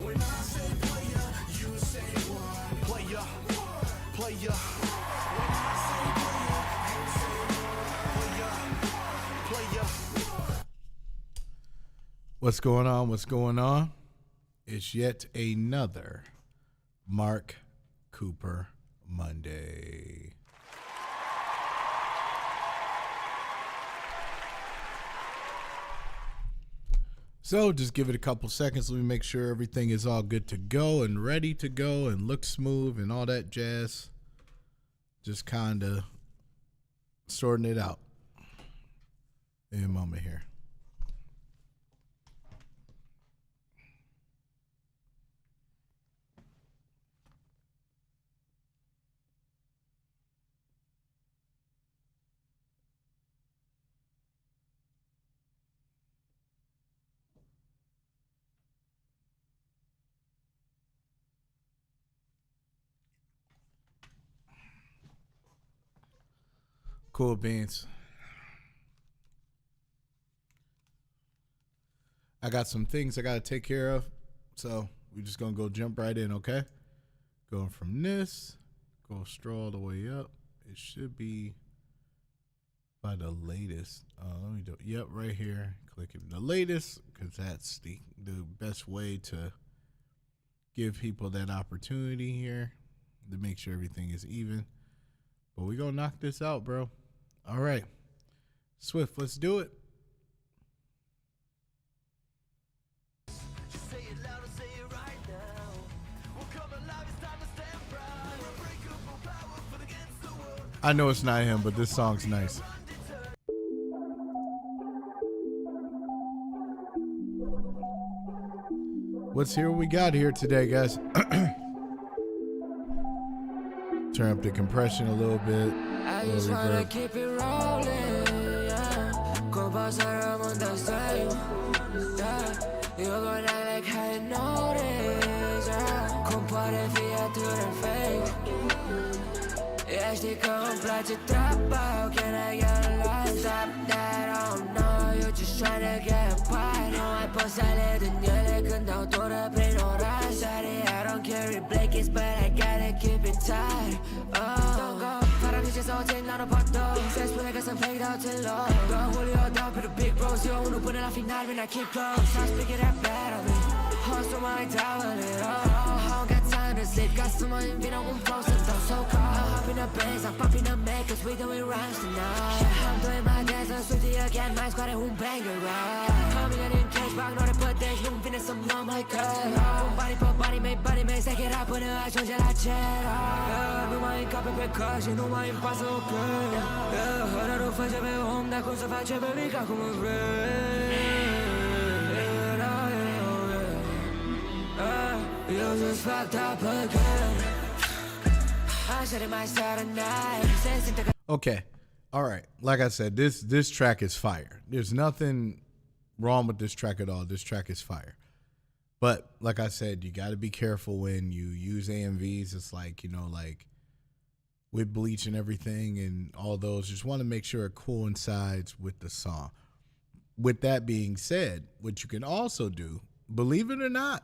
When I say player, you say what? Player, player. When I say player, you say what? Player, player. What's going on? What's going on? It's yet another Mark Cooper Monday. So just give it a couple seconds. Let me make sure everything is all good to go and ready to go and look smooth and all that jazz. Just kind of sorting it out in a moment here. Cool beans. I got some things I got to take care of, so we're just going to go jump right in, okay? Going from this, go stroll the way up. It should be by the latest. Let me do it. Yep, right here. Click it. The latest, because that's the best way to give people that opportunity here to make sure everything is even. But we're going to knock this out, bro. All right. Swift, let's do it. I know it's not him, but this song's nice. Let's hear what we got here today, guys. Turn up the compression a little bit. I just wanna keep it rolling, yeah. Go boss around the same, yeah. You gon' act like I noticed, yeah. Compare via to the fake. Ești că îmi place treaba, how can I get a lot? Stop that, I don't know, you just tryna get by. Nu mai poți să le din ele când dau tură prin oraș. Sorry, I don't carry blankets, but I gotta keep it tight. Don't go, fără nici să o țin la răbătă. Se spune că sunt fake, dau țin low. Dau Julio, dau pe the big bros. Eu unul până la final, when I keep close. I'm speaking that bad of me. Hustle my tower, it all. I don't got time to sleep, got someone in vino un flow, so I'm so cold. I'm hopping the bass, I'm popping the Mac, cause we doing rhymes tonight. I'm doing my dance, I'm swifty again, my squad un banger, right? Coming in cage, back, nu repătești, nu-mi vine să mă mai căl. Un bani pe banii mei, se chera până ajunge la cer. Nu mai încape pe căr și nu mai îmi pasă o căr. Hărărul face pe om, dar cum să face pe mica cum îmi vrei. You just fucked up again. I said it might start tonight. Okay. All right. Like I said, this track is fire. There's nothing wrong with this track at all. This track is fire. But like I said, you got to be careful when you use AMVs. It's like, you know, like with Bleach and everything and all those, just want to make sure it coincides with the song. With that being said, what you can also do, believe it or not,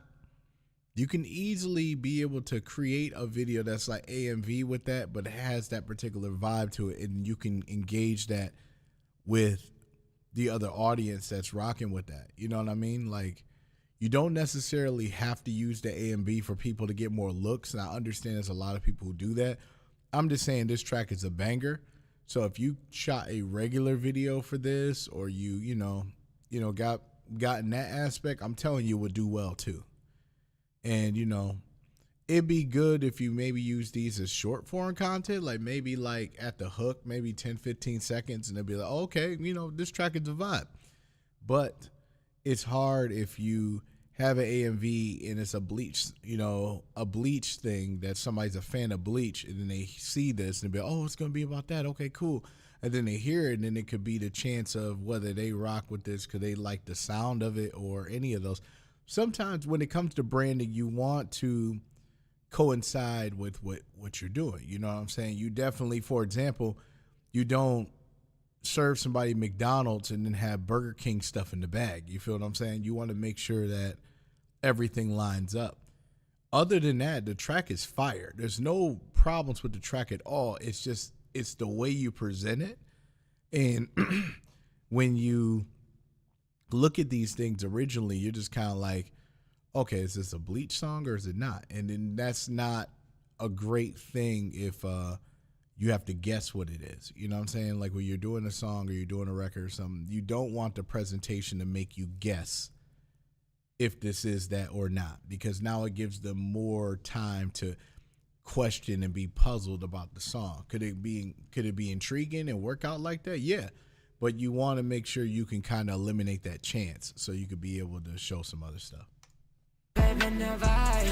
you can easily be able to create a video that's like AMV with that, but it has that particular vibe to it, and you can engage that with the other audience that's rocking with that. You know what I mean? Like, you don't necessarily have to use the AMV for people to get more looks, and I understand there's a lot of people who do that. I'm just saying this track is a banger. So if you shot a regular video for this, or you got in that aspect, I'm telling you, it would do well too. And, you know, it'd be good if you maybe use these as short form content, like maybe like at the hook, maybe 10, 15 seconds, and they'll be like, oh, okay, you know, this track is a vibe. But it's hard if you have an AMV and it's a Bleach, you know, a Bleach thing that somebody's a fan of Bleach, and then they see this and be like, oh, it's going to be about that. Okay, cool. And then they hear it, and then it could be the chance of whether they rock with this because they like the sound of it or any of those. Sometimes when it comes to branding, you want to coincide with what you're doing. You know what I'm saying? You definitely, for example, you don't serve somebody McDonald's and then have Burger King stuff in the bag. You feel what I'm saying? You want to make sure that everything lines up. Other than that, the track is fire. There's no problems with the track at all. It's just, it's the way you present it. And when you look at these things originally, you're just kind of like, okay, is this a Bleach song or is it not? And then that's not a great thing if you have to guess what it is. You know what I'm saying? Like when you're doing a song or you're doing a record or something, you don't want the presentation to make you guess if this is that or not, because now it gives them more time to question and be puzzled about the song. Could it be intriguing and work out like that? Yeah. But you want to make sure you can kind of eliminate that chance so you could be able to show some other stuff. Baby, never,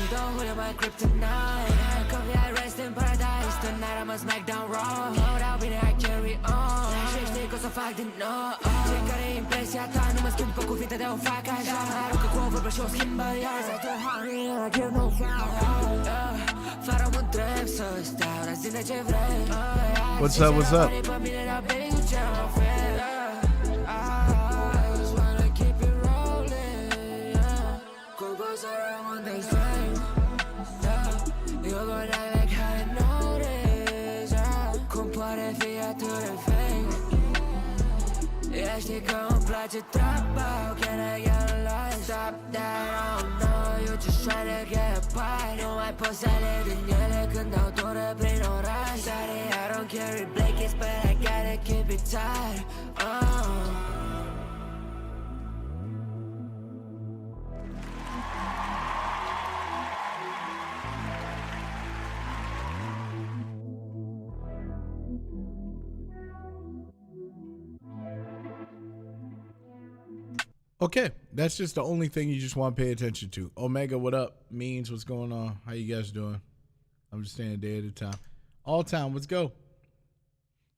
don't hold my kryptonite. Come here, rest in paradise. Tonight I'm a smackdown raw. Hold out, we I carry on. Shake cause I fucking know. Cercare impressiata, non mi schimpo con finta da un fracasso. Rock cuovo per show schimbaiare. Sei tu honey, I give no fuck. Farò un trap, so sta, ora si ne ce vrei. What's up, what's up? Can I get lost? Stop that, oh no, you just trying to get by. No, I post that in the 근데 돌아 bring no rush. Sorry, I don't carry blankets, but I gotta keep it tight. Okay, that's just the only thing you just want to pay attention to. Omega, what up? Means, what's going on? How you guys doing? I'm just staying a day at a time. All time, let's go.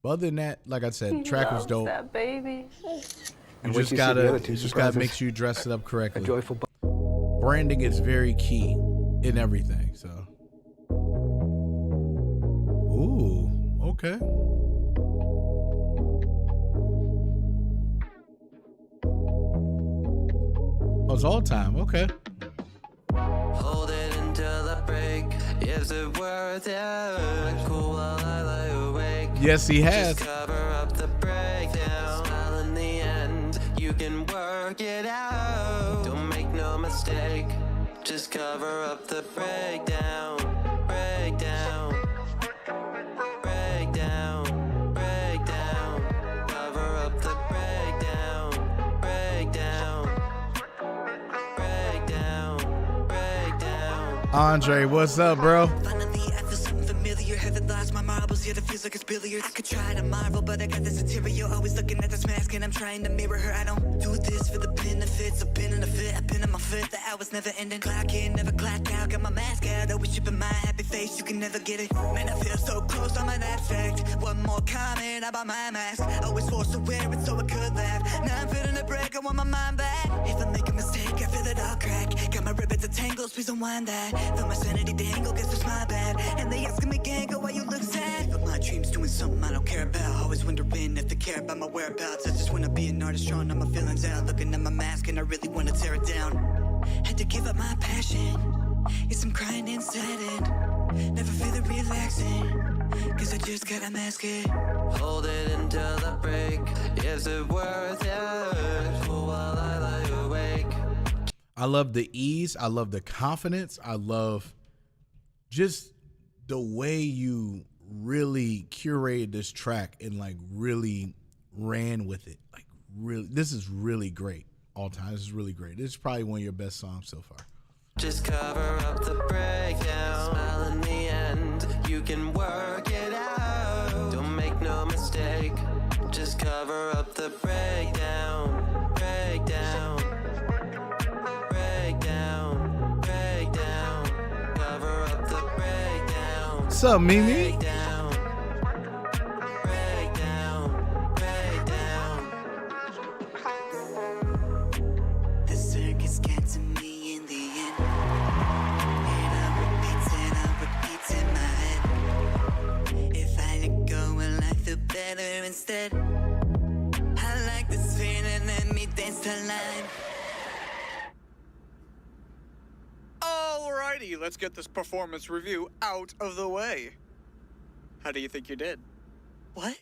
But other than that, like I said, track was dope. That baby. You just gotta make sure you dress it up correctly. Branding is very key in everything. So, ooh, okay. Oh, it's all time. Okay. Hold it until I break. Is it worth it? Cool while I lie awake. Yes, he has. Just cover up the breakdown. Smile in the end. You can work it out. Don't make no mistake. Just cover up the breakdown. Breakdown. Breakdown. Breakdown. Cover up the breakdown. Breakdown. Andre, what's up, bro? Finally, after something familiar, haven't lost my marbles yet. It feels like it's billiards. I could try to marvel, but I got this material. Always looking at this mask, and I'm trying to mirror her. I don't do this for the benefits. I've been in a fit, I've been in my fit. The hours never ending. Clock in, never clock out. Got my mask out, always shipping my happy face. You can never get it. Man, I feel so close on my abstract. One more comment about my mask. Always forced to wear it so I could laugh. Now I'm feeling a break, I want my mind back. If I make a mistake, I feel it all crack. Got my ribbons and tangles, please unwind that. Feel my sanity dangle, guess it's my bad. And they asking me, Gango, why you look sad? But my dreams doing something I don't care about. Always wondering if they care about my whereabouts. I just wanna be an artist, drawing all my feelings out. Looking at my mask and I really wanna tear it down. Had to give up my passion. Yes, I'm crying inside it. Never feel it relaxing. Cause I just gotta mask it. Hold it until I break. Is it worth it? Cool while I lie awake. I love the ease. I love the confidence. I love just the way you really curated this track and like really ran with it. Like really, this is really great. All time. This is really great. This is probably one of your best songs so far. Just cover up the breakdown. Smile in the end. You can work it out. Don't make no mistake. Just cover up the breakdown. Breakdown. Breakdown. Breakdown. Cover up the breakdown. What's up, Mimi? Breakdown. Breakdown. Breakdown. The circus got to me in the end. And I repeat in my head. If I let go, will I feel better instead? I like this feeling, let me dance the line. Alrighty, let's get this performance review out of the way. How do you think you did? What?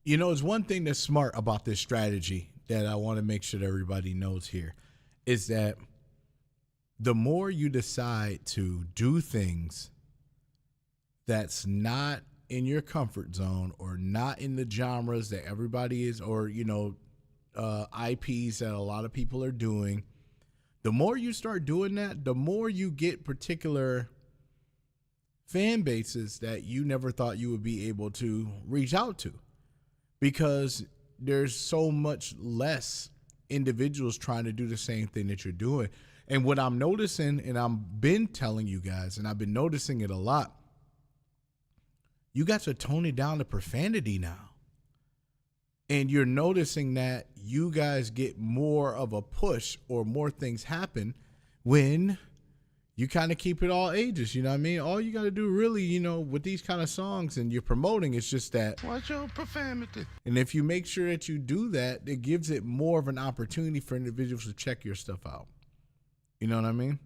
You know, it's one thing that's smart about this strategy that I want to make sure that everybody knows here is that the more you decide to do things that's not in your comfort zone or not in the genres that everybody is, or, you know, IPs that a lot of people are doing, the more you start doing that, the more you get particular fan bases that you never thought you would be able to reach out to, because there's so much less individuals trying to do the same thing that you're doing. And what I'm noticing, and I've been telling you guys, and I've been noticing it a lot, you got to tone it down to profanity now. And you're noticing that you guys get more of a push or more things happen when you kind of keep it all ages. You know what I mean? All you got to do really, you know, with these kind of songs and you're promoting, it's just that. Watch your profanity. And if you make sure that you do that, it gives it more of an opportunity for individuals to check your stuff out. You know what I mean?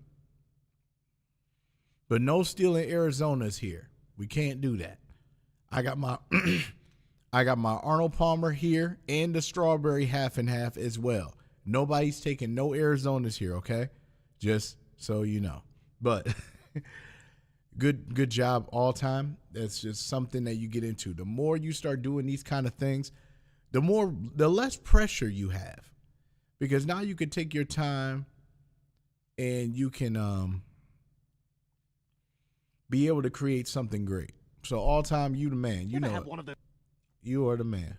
But no stealing Arizona's here. We can't do that. I got my I got my Arnold Palmer here and the strawberry half and half as well. Nobody's taking no Arizona's here, okay? Just so you know. But good job all time. That's just something that you get into. The more you start doing these kind of things, the less pressure you have. Because now you can take your time and you can be able to create something great. So all time, you the man. You know have one of the- You are the man.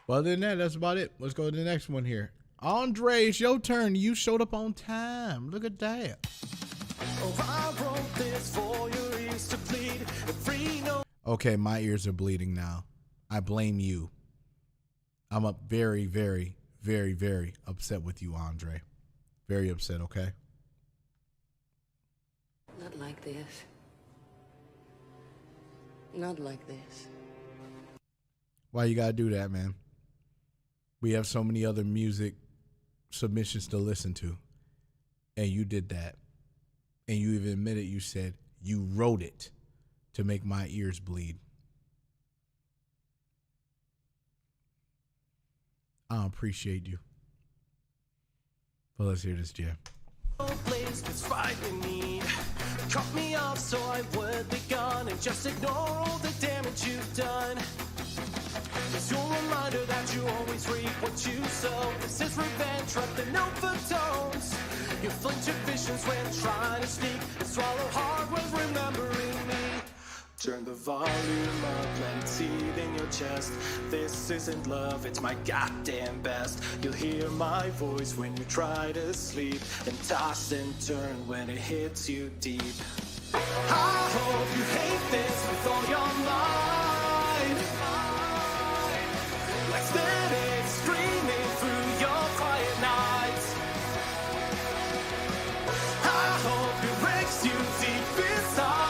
Well, other than that, that's about it. Let's go to the next one here. Andre, it's your turn. You showed up on time. Look at that. Okay, my ears are bleeding now. I blame you. I'm up very, very, very, very upset with you, Andre. Very upset, okay? Not like this. Not like this. Why you gotta do that, man? We have so many other music submissions to listen to. And you did that. And you even admitted, you said you wrote it to make my ears bleed. I appreciate you. But let's hear this, Jam. Cut me off so I would be gone and just ignore all the damage you've done. It's your reminder that you always reap what you sow. This is revenge wrapped in overtones. You flinch your visions when trying to sneak and swallow hard when remembering me. Turn the volume up, let it seethe in your chest. This isn't love, it's my goddamn best. You'll hear my voice when you try to sleep, and toss and turn when it hits you deep. I hope you hate this with all your might. Let's let it screaming through your quiet nights. I hope it breaks you deep inside.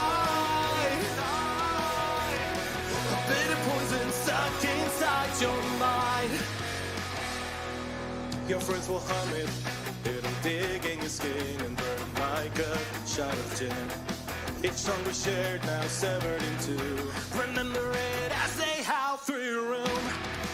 A bitter poison stuck inside your mind. Your friends will hum it, it'll dig in your skin and burn like a shot of gin. Each song we shared now severed in two. Remember it as they howl through your room.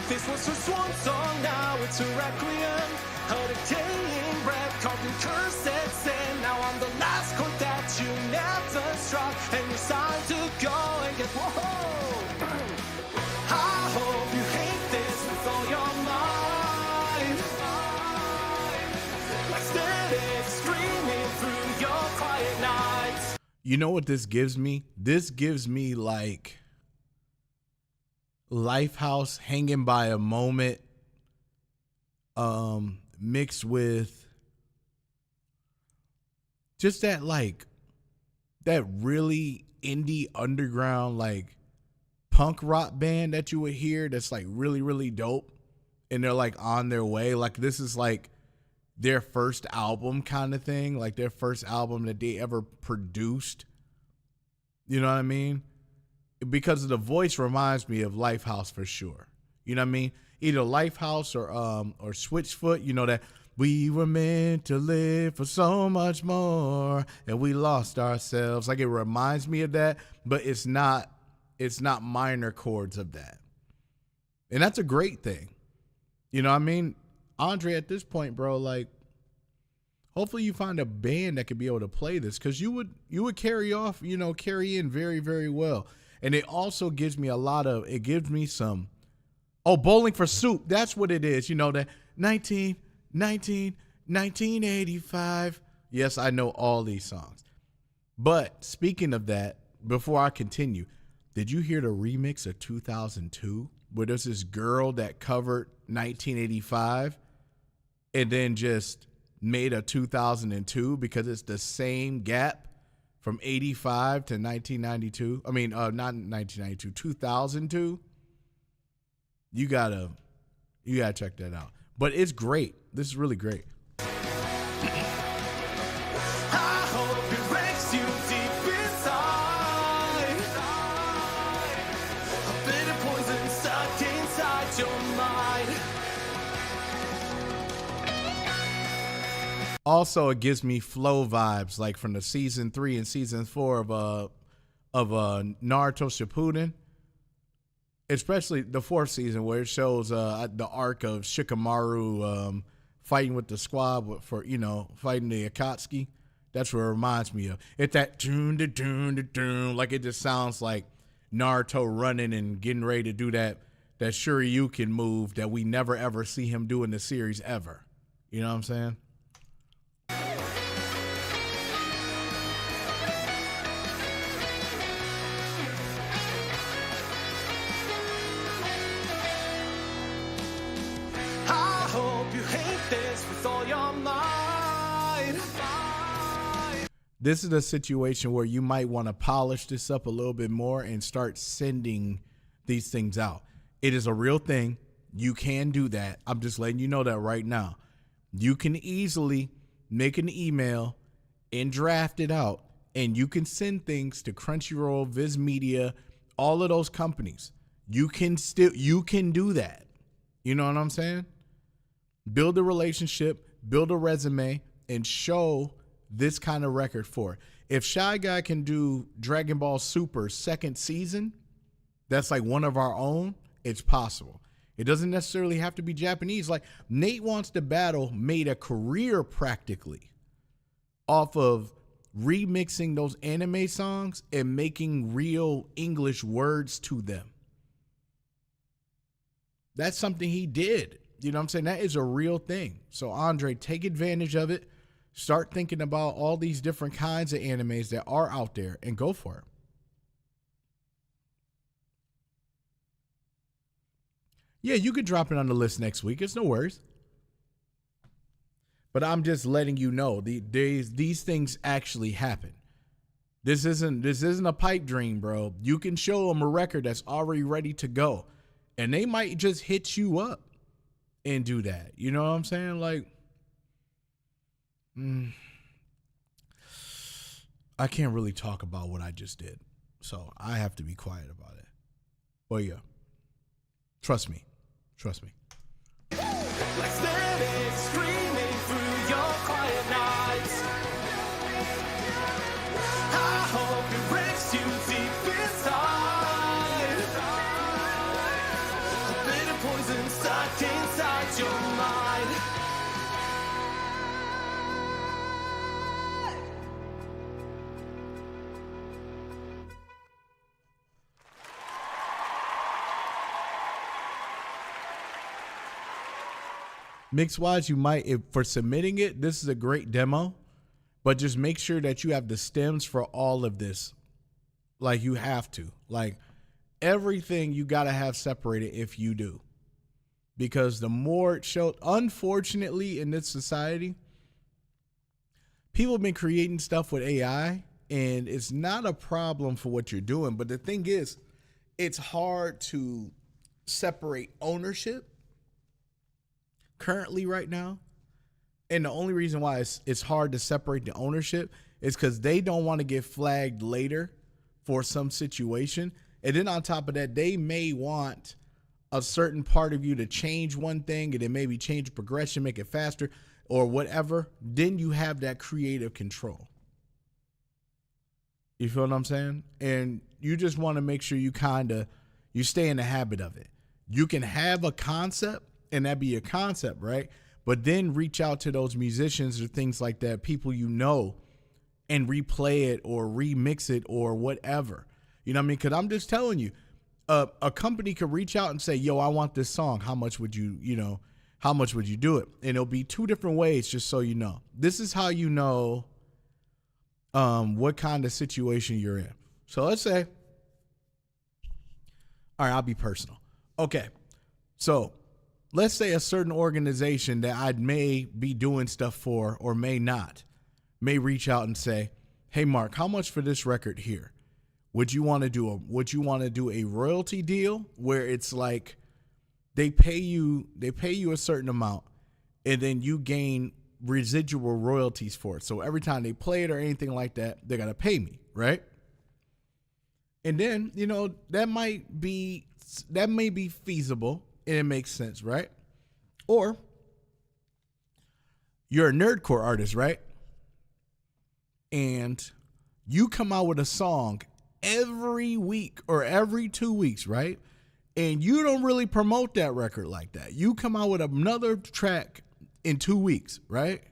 This was her swan song, now it's a requiem. A decaying breath carved in cursed sin. Now I'm the last chord that you never struck, and it's time to go and get whoa. I hope you hate this with all your might. Let's let it screaming through your quiet nights. You know what this gives me? This gives me like Lifehouse Hanging by a Moment mixed with just that like that really indie underground like punk rock band that you would hear that's like really, really dope, and they're like on their way. Like this is like their first album kind of thing, like their first album that they ever produced. You know what I mean? Because the voice reminds me of Lifehouse for sure. You know what I mean? Either Lifehouse or Switchfoot. You know that we were meant to live for so much more and we lost ourselves. Like it reminds me of that, but it's not minor chords of that. And that's a great thing. You know what I mean? Andre, at this point, bro, like, hopefully you find a band that could be able to play this, because you would carry in very, very well. And it also gives me some, Bowling for Soup. That's what it is. You know, that 1985. Yes, I know all these songs. But speaking of that, before I continue, did you hear the remix of 2002? Where there's this girl that covered 1985 and then just made a 2002 because it's the same gap from 85 to 1992. I mean, not 1992, 2002. You gotta check that out. But it's great. This is really great. I hope it wrecks you deep inside. A bitter poison stuck inside your mind. Also, it gives me flow vibes like from the season 3 and season 4 of Naruto Shippuden. Especially the 4th season, where it shows the arc of Shikamaru fighting with the squad for fighting the Akatsuki. That's what it reminds me of. It's that tune to tune, like it just sounds like Naruto running and getting ready to do that Shoryuken move that we never ever see him do in the series ever. You know what I'm saying? This is a situation where you might want to polish this up a little bit more and start sending these things out. It is a real thing. You can do that. I'm just letting you know that right now. You can easily make an email and draft it out, and you can send things to Crunchyroll, Viz Media, all of those companies. You can do that. You know what I'm saying? Build a relationship, build a resume, and show this kind of record for it. If Shy Guy can do Dragon Ball Super 2nd season, that's like one of our own, it's possible. It doesn't necessarily have to be Japanese. Like Nate Wants to Battle made a career practically off of remixing those anime songs and making real English words to them. That's something he did. You know what I'm saying? That is a real thing. So Andre, take advantage of it. Start thinking about all these different kinds of animes that are out there and go for it. Yeah, you could drop it on the list next week. It's no worries. But I'm just letting you know these things actually happen. This isn't a pipe dream, bro. You can show them a record that's already ready to go, and they might just hit you up and do that. You know what I'm saying? Like, I can't really talk about what I just did, so I have to be quiet about it. But yeah, trust me. Like static screaming through your quiet nights. I hope it wrecks you deep inside. A bitter poison stuck inside your mind. Mix-wise, you might, for submitting it, this is a great demo, but just make sure that you have the stems for all of this. Like, you have to. Like, everything you got to have separated if you do. Because the more it showed, unfortunately, in this society, people have been creating stuff with AI, and it's not a problem for what you're doing. But the thing is, it's hard to separate ownership currently right now, And the only reason why it's hard to separate the ownership is because they don't want to get flagged later for some situation. And then on top of that, they may want a certain part of you to change one thing and then maybe change the progression, make it faster or whatever. Then you have that creative control. You feel what I'm saying? And you just want to make sure you stay in the habit of it. You can have a concept and that be your concept, right? But then reach out to those musicians or things like that, people you know, and replay it or remix it or whatever. You know what I mean? Because I'm just telling you, a company could reach out and say, yo, I want this song. How much would you do it? And it'll be two different ways, just so you know. This is how you know what kind of situation you're in. So let's say, all right, I'll be personal. Okay, so let's say a certain organization that I may be doing stuff for or may not, may reach out and say, hey, Mark, how much for this record here? Would you want to do a royalty deal where it's like they pay you a certain amount and then you gain residual royalties for it. So every time they play it or anything like that, they're going to pay me, right? And then, that may be feasible and it makes sense, right? Or you're a nerdcore artist, right? And you come out with a song every week or every 2 weeks, right? And you don't really promote that record like that. You come out with another track in 2 weeks, right?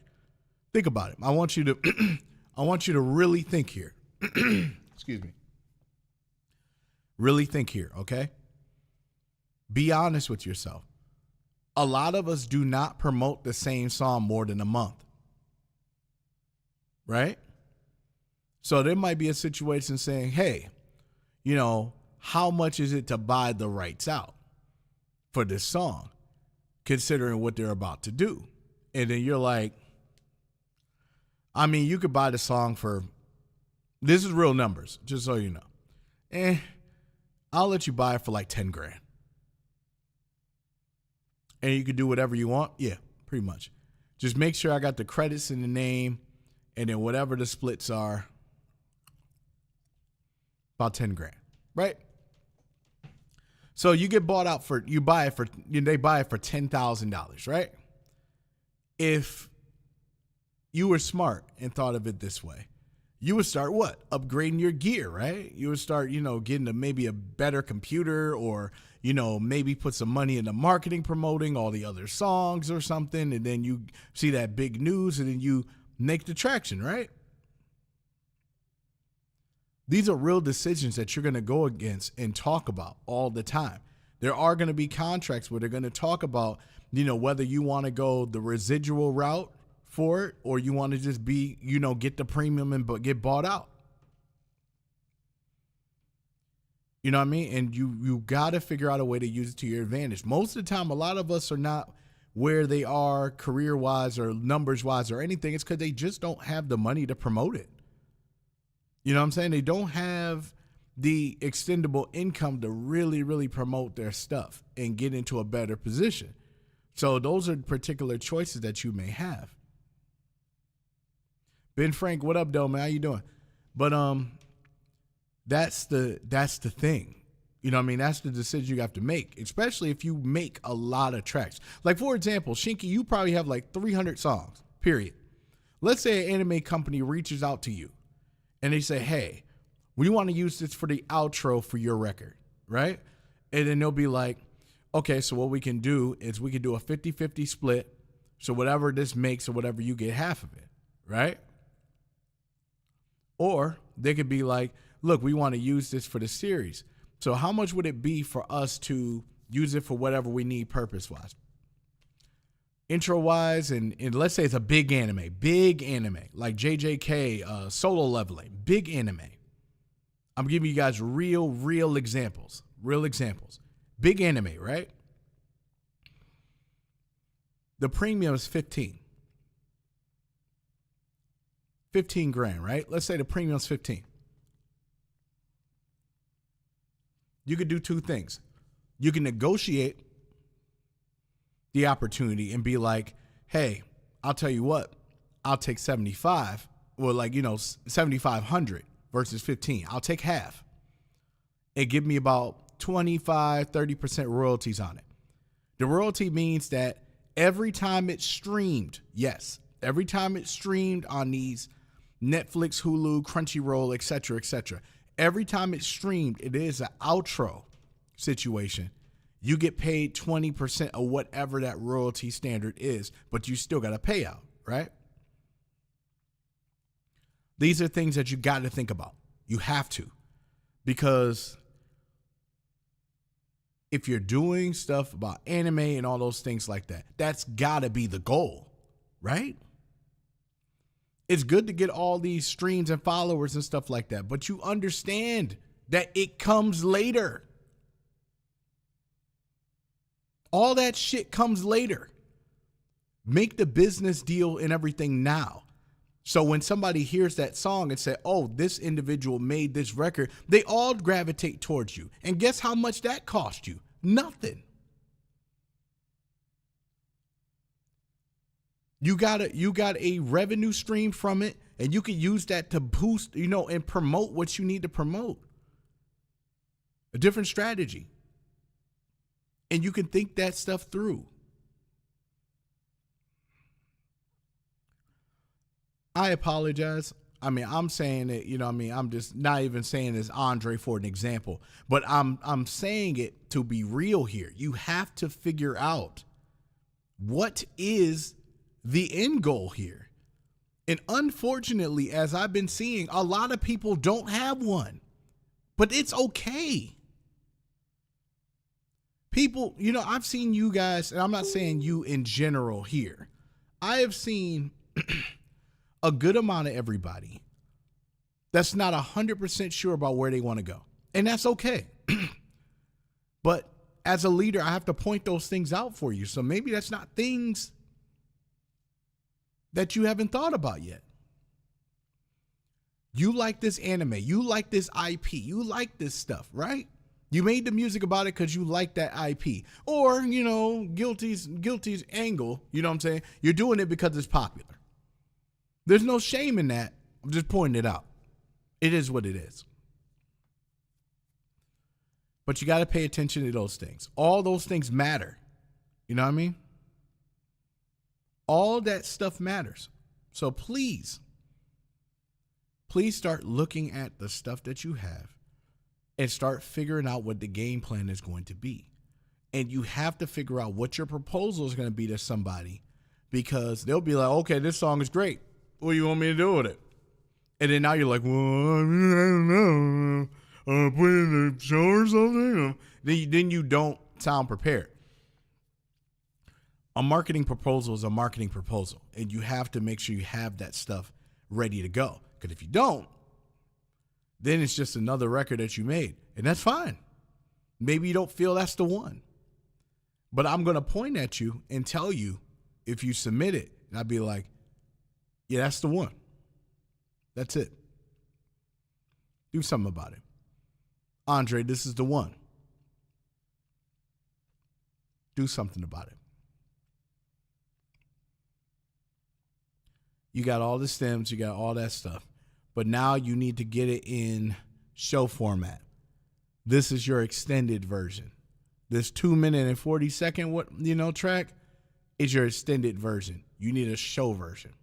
Think about it. I want you to really think here. Excuse me. Really think here, okay? Be honest with yourself. A lot of us do not promote the same song more than a month, right? So there might be a situation saying, hey, how much is it to buy the rights out for this song, considering what they're about to do? And then you're like, you could buy the song for, this is real numbers, just so you know. I'll let you buy it for like 10 grand. And you can do whatever you want. Yeah, pretty much. Just make sure I got the credits in the name and then whatever the splits are, about 10 grand, right? So you get bought out they buy it for $10,000, right? If you were smart and thought of it this way, you would start what? Upgrading your gear, right? You would start, getting maybe a better computer or, maybe put some money into marketing, promoting all the other songs or something. And then you see that big news and then you make the traction, right? These are real decisions that you're going to go against and talk about all the time. There are going to be contracts where they're going to talk about, whether you want to go the residual route for it or you want to just be, get the premium and get bought out. You know what I mean? And you got to figure out a way to use it to your advantage. Most of the time, a lot of us are not where they are career-wise or numbers-wise or anything. It's because they just don't have the money to promote it. You know what I'm saying? They don't have the extendable income to really, really promote their stuff and get into a better position. So those are particular choices that you may have. Ben Frank, what up, though, man? How you doing? But that's the thing. You know what I mean? That's the decision you have to make, especially if you make a lot of tracks. Like, for example, Shinky, you probably have like 300 songs, period. Let's say an anime company reaches out to you and they say, hey, we want to use this for the outro for your record, right? And then they'll be like, okay, so what we can do is we can do a 50-50 split. So whatever this makes or whatever, you get half of it, right? Or they could be like, look, we want to use this for the series. So how much would it be for us to use it for whatever we need purpose-wise? Intro-wise, and let's say it's a big anime, like JJK, Solo Leveling, big anime. I'm giving you guys real examples. Big anime, right? The premium is 15 grand, right? Let's say the premium is 15. You could do two things. You can negotiate the opportunity and be like, hey, I'll tell you what, I'll take 75, well, like, 7,500 versus 15. I'll take half and give me about 25, 30% royalties on it. The royalty means that every time it's streamed, yes, every time it's streamed on these Netflix, Hulu, Crunchyroll, etc., every time it's streamed, it is an outro situation. You get paid 20% of whatever that royalty standard is, but you still got to pay out, right? These are things that you got to think about. You have to, because if you're doing stuff about anime and all those things like that, that's got to be the goal, right? It's good to get all these streams and followers and stuff like that, but you understand that it comes later. All that shit comes later. Make the business deal and everything now. So when somebody hears that song and say, oh, this individual made this record, they all gravitate towards you. And guess how much that cost you? Nothing. You got a revenue stream from it, and you can use that to boost, and promote what you need to promote. A different strategy. And you can think that stuff through. I apologize. I mean, I'm saying it, I'm just not even saying this Andre for an example, but I'm saying it to be real here. You have to figure out what is the end goal here. And unfortunately, as I've been seeing, a lot of people don't have one, but it's okay. People, I've seen you guys, and I'm not saying you in general here. I have seen a good amount of everybody that's not 100% sure about where they want to go. And that's okay. But as a leader, I have to point those things out for you. So maybe that's not things that you haven't thought about yet. You like this anime. You like this IP. You like this stuff, right? You made the music about it because you like that IP. Or, Guilty's angle, you know what I'm saying? You're doing it because it's popular. There's no shame in that. I'm just pointing it out. It is what it is. But you got to pay attention to those things. All those things matter. You know what I mean? All that stuff matters. So please start looking at the stuff that you have and start figuring out what the game plan is going to be. And you have to figure out what your proposal is going to be to somebody, because they'll be like, okay, this song is great. What do you want me to do with it? And then now you're like, well, I don't know. Put it in the show or something? Then you don't sound prepared. A marketing proposal is a marketing proposal, and you have to make sure you have that stuff ready to go. Because if you don't, then it's just another record that you made, and that's fine. Maybe you don't feel that's the one. But I'm going to point at you and tell you if you submit it, and I'd be like, yeah, that's the one. That's it. Do something about it. Andre, this is the one. Do something about it. You got all the stems, you got all that stuff, but now you need to get it in show format. This is your extended version. This 2-minute and 40-second track is your extended version. You need a show version.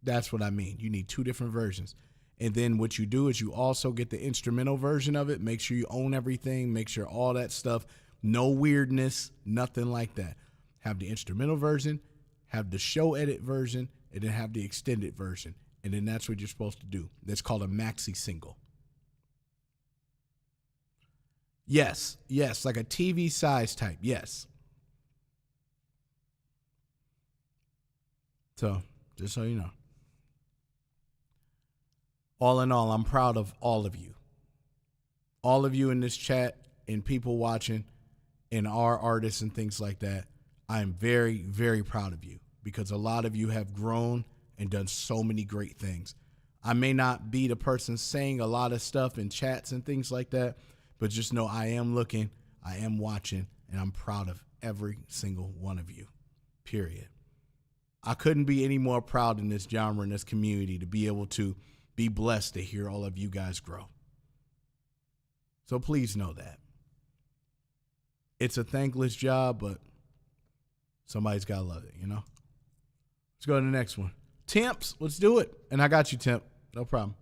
That's what I mean. You need 2 different versions. And then what you do is you also get the instrumental version of it. Make sure you own everything. Make sure all that stuff, no weirdness, nothing like that. Have the instrumental version, have the show edit version, and then have the extended version. And then that's what you're supposed to do. That's called a maxi single. Yes, like a TV size type, yes. So, just so you know. All in all, I'm proud of all of you. All of you in this chat and people watching and our artists and things like that. I'm very, very proud of you, because a lot of you have grown and done so many great things. I may not be the person saying a lot of stuff in chats and things like that, but just know I am looking, I am watching, and I'm proud of every single one of you, period. I couldn't be any more proud in this genre, in this community, to be able to be blessed to hear all of you guys grow. So please know that. It's a thankless job, but somebody's got to love it, you know? Let's go to the next one. Temps, let's do it. And I got you, Temp. No problem.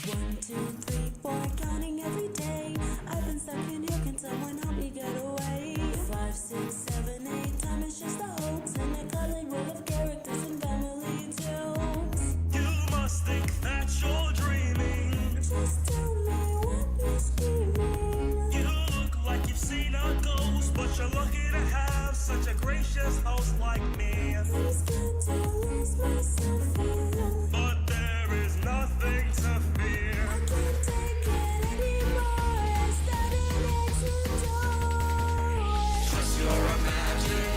One, two, three, four, counting every day. I've been stuck in here, can someone help me get away? 5, 6, 7, 8, time is just a hoax, and a colored roll of characters and family jokes. You must think that you're dreaming. Just tell me what you're screaming. You look like you've seen a ghost, but you're lucky to have such a gracious host like me. I'm scared to lose myself here. But there is nothing to fear. I can't take it anymore. I started exit door. Trust your imagination.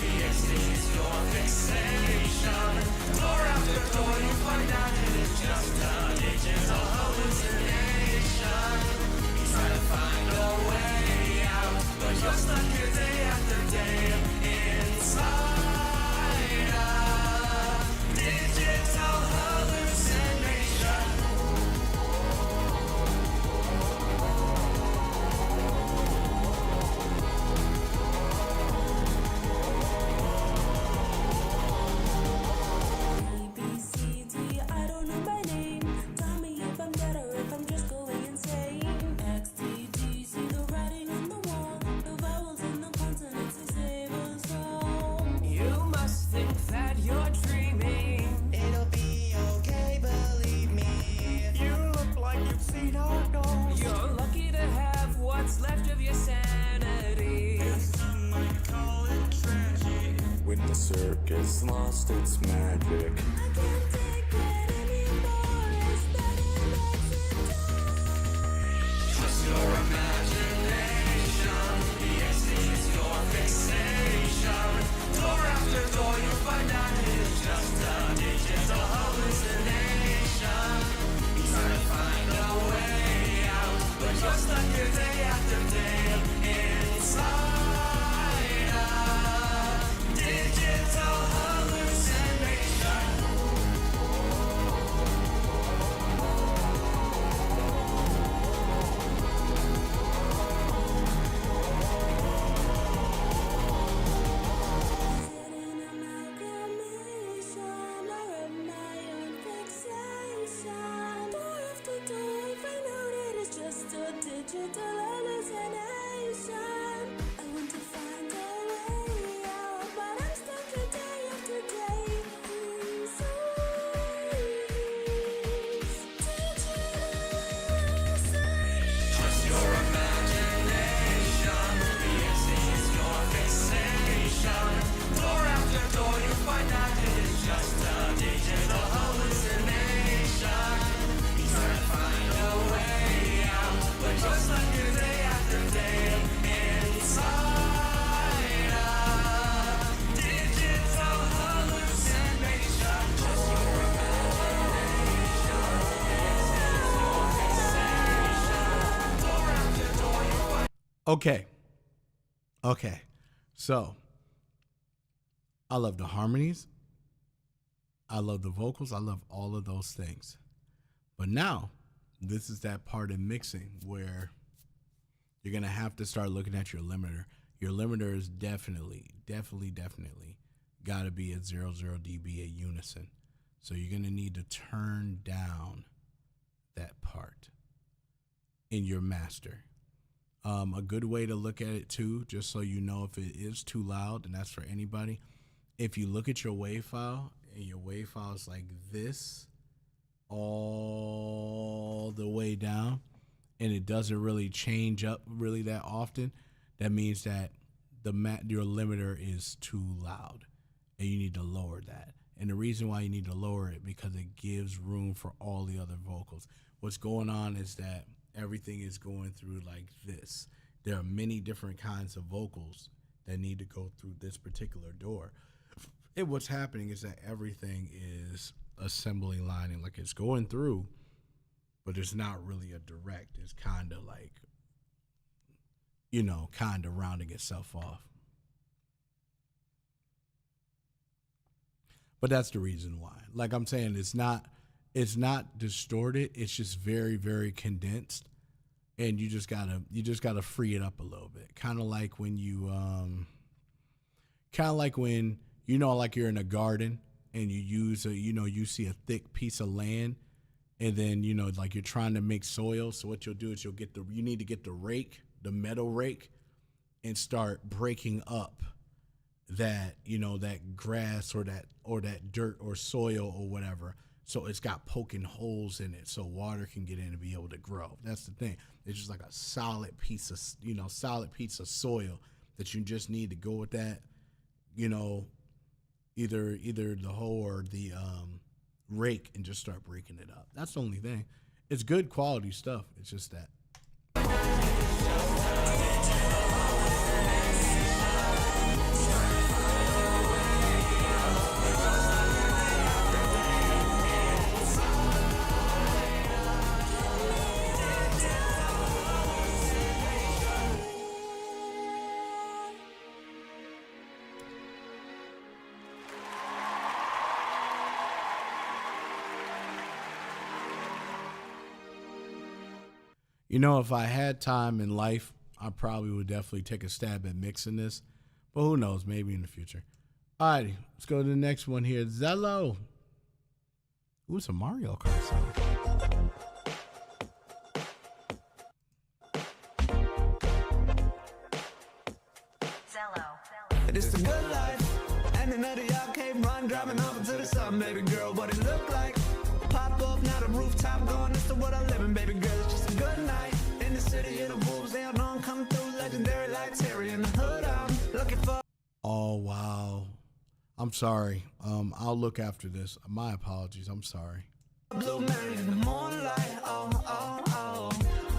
The exceeds your fixation. Door after door, you find out it is just a digital hallucination. You try to find a way out, but you're stuck here day after day inside a digital hallucination. A, B, C, D, I don't know my name. Tell me if I'm dead or if I'm just going insane. X, T, G, see the writing on the wall. The vowels and the consonants, they save us all. You must think that you're dreaming. It'll be okay, believe me. You look like you've seen a ghost. You're lucky to have what's left of your sanity. Some might call it tragic. When the circus lost its magic. I can't take it anymore. I started exit door. Trust your imagination. The exceeds your fixation. Door after door, you find out it's just a digital hallucination. You try to find a way out, but you're stuck here day after day inside a digital hallucination. Is it an amalgamation or am I on fixation? Door after door, I find out it is just a digital hallucination. I want to find a way out, but I'm stuck here day after day inside digital hallucination. Trust your imagination. The exceeds your fixation. Door after door, you find out it is just a digital hallucination. You try to find a way out, but you're stuck here day after day inside a digital hallucination. Trust your imagination. The exceeds your fixation. Door after door, you find. Okay. So, I love the harmonies. I love the vocals. I love all of those things. But now, this is that part in mixing where you're going to have to start looking at your limiter. Your limiter is definitely got to be at 00 dB at unison. So you're going to need to turn down that part in your master. A good way to look at it too, just so you know if it is too loud, and that's for anybody. If you look at your wave file and your wave file is like this, all the way down, and it doesn't really change up really that often, that means that your limiter is too loud, and you need to lower that. And the reason why you need to lower it, because it gives room for all the other vocals. What's going on is that everything is going through like this. There are many different kinds of vocals that need to go through this particular door. what's happening is that everything is assembly lining, like it's going through, but it's not really a direct. It's kind of like, kind of rounding itself off. But that's the reason why. Like I'm saying, it's not distorted. It's just very, very condensed, and you just gotta free it up a little bit. Kind of like when you, like you're in a garden and you use you see a thick piece of land, and then like you're trying to make soil. So what you'll do is you need to get the rake, the metal rake, and start breaking up that that grass or that dirt or soil or whatever, so it's got poking holes in it so water can get in and be able to grow. That's the thing. It's just like a solid piece of soil that you just need to go with that, either the hoe or the rake, and just start breaking it up. That's the only thing. It's good quality stuff. It's just that. If I had time in life, I probably would definitely take a stab at mixing this. But who knows? Maybe in the future. All right, let's go to the next one here. Zello. Ooh, it's a Mario Kart song. It's a good life, and none of y'all came run driving off into the sun, baby girl. What it look like? Pop up, now the rooftop going. This is what I'm living, baby girl. It's just a good night in the city of the wolves. They don't know I'm coming through, legendary like Terry in the hood. I'm looking for. Oh wow, I'm sorry. I'll look after this. My apologies. I'm sorry. Blue man in the moonlight, oh.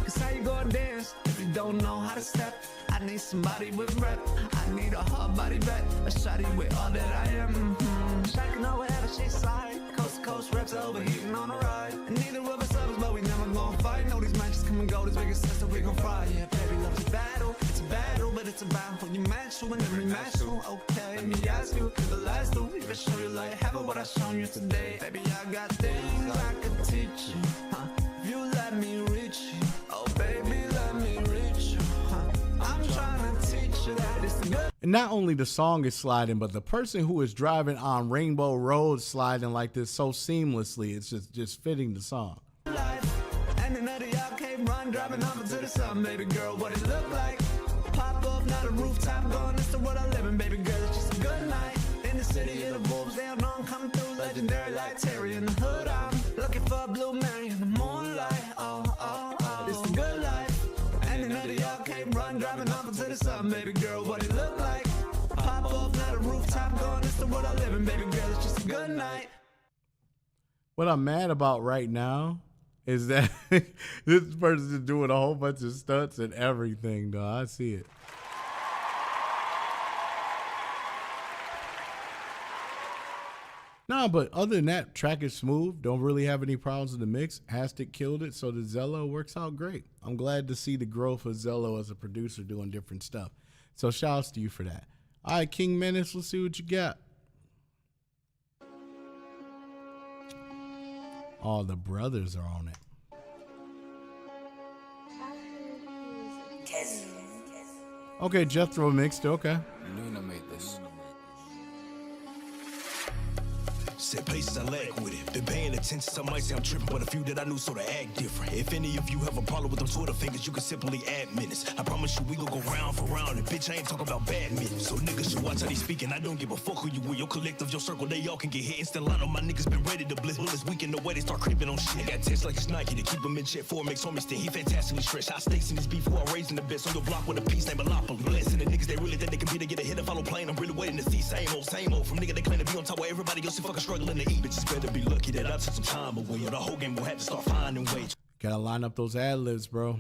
Cause how you gonna dance if you don't know how to step? I need somebody with rep. I need a hard body bet. A shawty with all that I am. Shocking over wherever she slide. Coast to coast reps overheating on the ride. And neither of us others, but we never gonna fight. Know these matches come and go. This biggest sister we gon' fry. Yeah, baby, love is a battle. It's a battle, but it's a battle for you match you and every match you. Okay, let me ask you, the last two, if I show you like half of what I shown you today. Baby, I got things I could teach you. If you let me reach you. Oh, baby, let me reach you. I'm trying to teach you that it's good. And not only the song is sliding, but the person who is driving on Rainbow Road sliding like this so seamlessly. It's just fitting the song. And another y'all came run driving off into the sun, baby girl. What it look like? Pop up, now the rooftop going. This is what I'm living, baby girl. It's just a good night in the city of the wolves. They don't know I'm coming through, legendary like Terry in the hood. I'm looking for a blue Mary in the moonlight, oh. It's a good life. And another y'all came run driving off into the sun, baby girl. What it look like? Pop up, now the rooftop going. This is what I'm living, baby girl. It's just a good night. What I'm mad about right now is that this person is doing a whole bunch of stunts and everything, though. I see it. No, but other than that, track is smooth. Don't really have any problems with the mix. Hastic killed it, so the Zello works out great. I'm glad to see the growth of Zello as a producer doing different stuff. So shouts to you for that. All right, King Menace, let's see what you got. All the brothers are on it. Okay, Jethro mixed it, okay. Luna made this. Set paces I lag with it. Been paying attention, some might say I'm tripping, but a few that I knew sort of act different. If any of you have a problem with them Twitter fingers, you can simply add minutes. I promise you we gon' go round for round, and bitch, I ain't talking about badminton. So niggas should watch how they speaking. I don't give a fuck who you with. Your collective, your circle, they all can get hit. Instant line on my niggas been ready to blitz. Bullets weak in the way they start creeping on shit. Got tests like it's Nike to keep them in check. For makes homies stay. He fantastically stretched. High stakes in this beef while raising the best. On your block with a piece named Monopoly. Blessing the niggas they really think they can be to get a hit and follow plane. I'm really waiting to see same old. From nigga they claim to be on top of everybody else. They fucking struggling to eat. Bitches better be lucky that I took some time away, or the whole game will have to start finding ways. Gotta line up those ad libs, bro.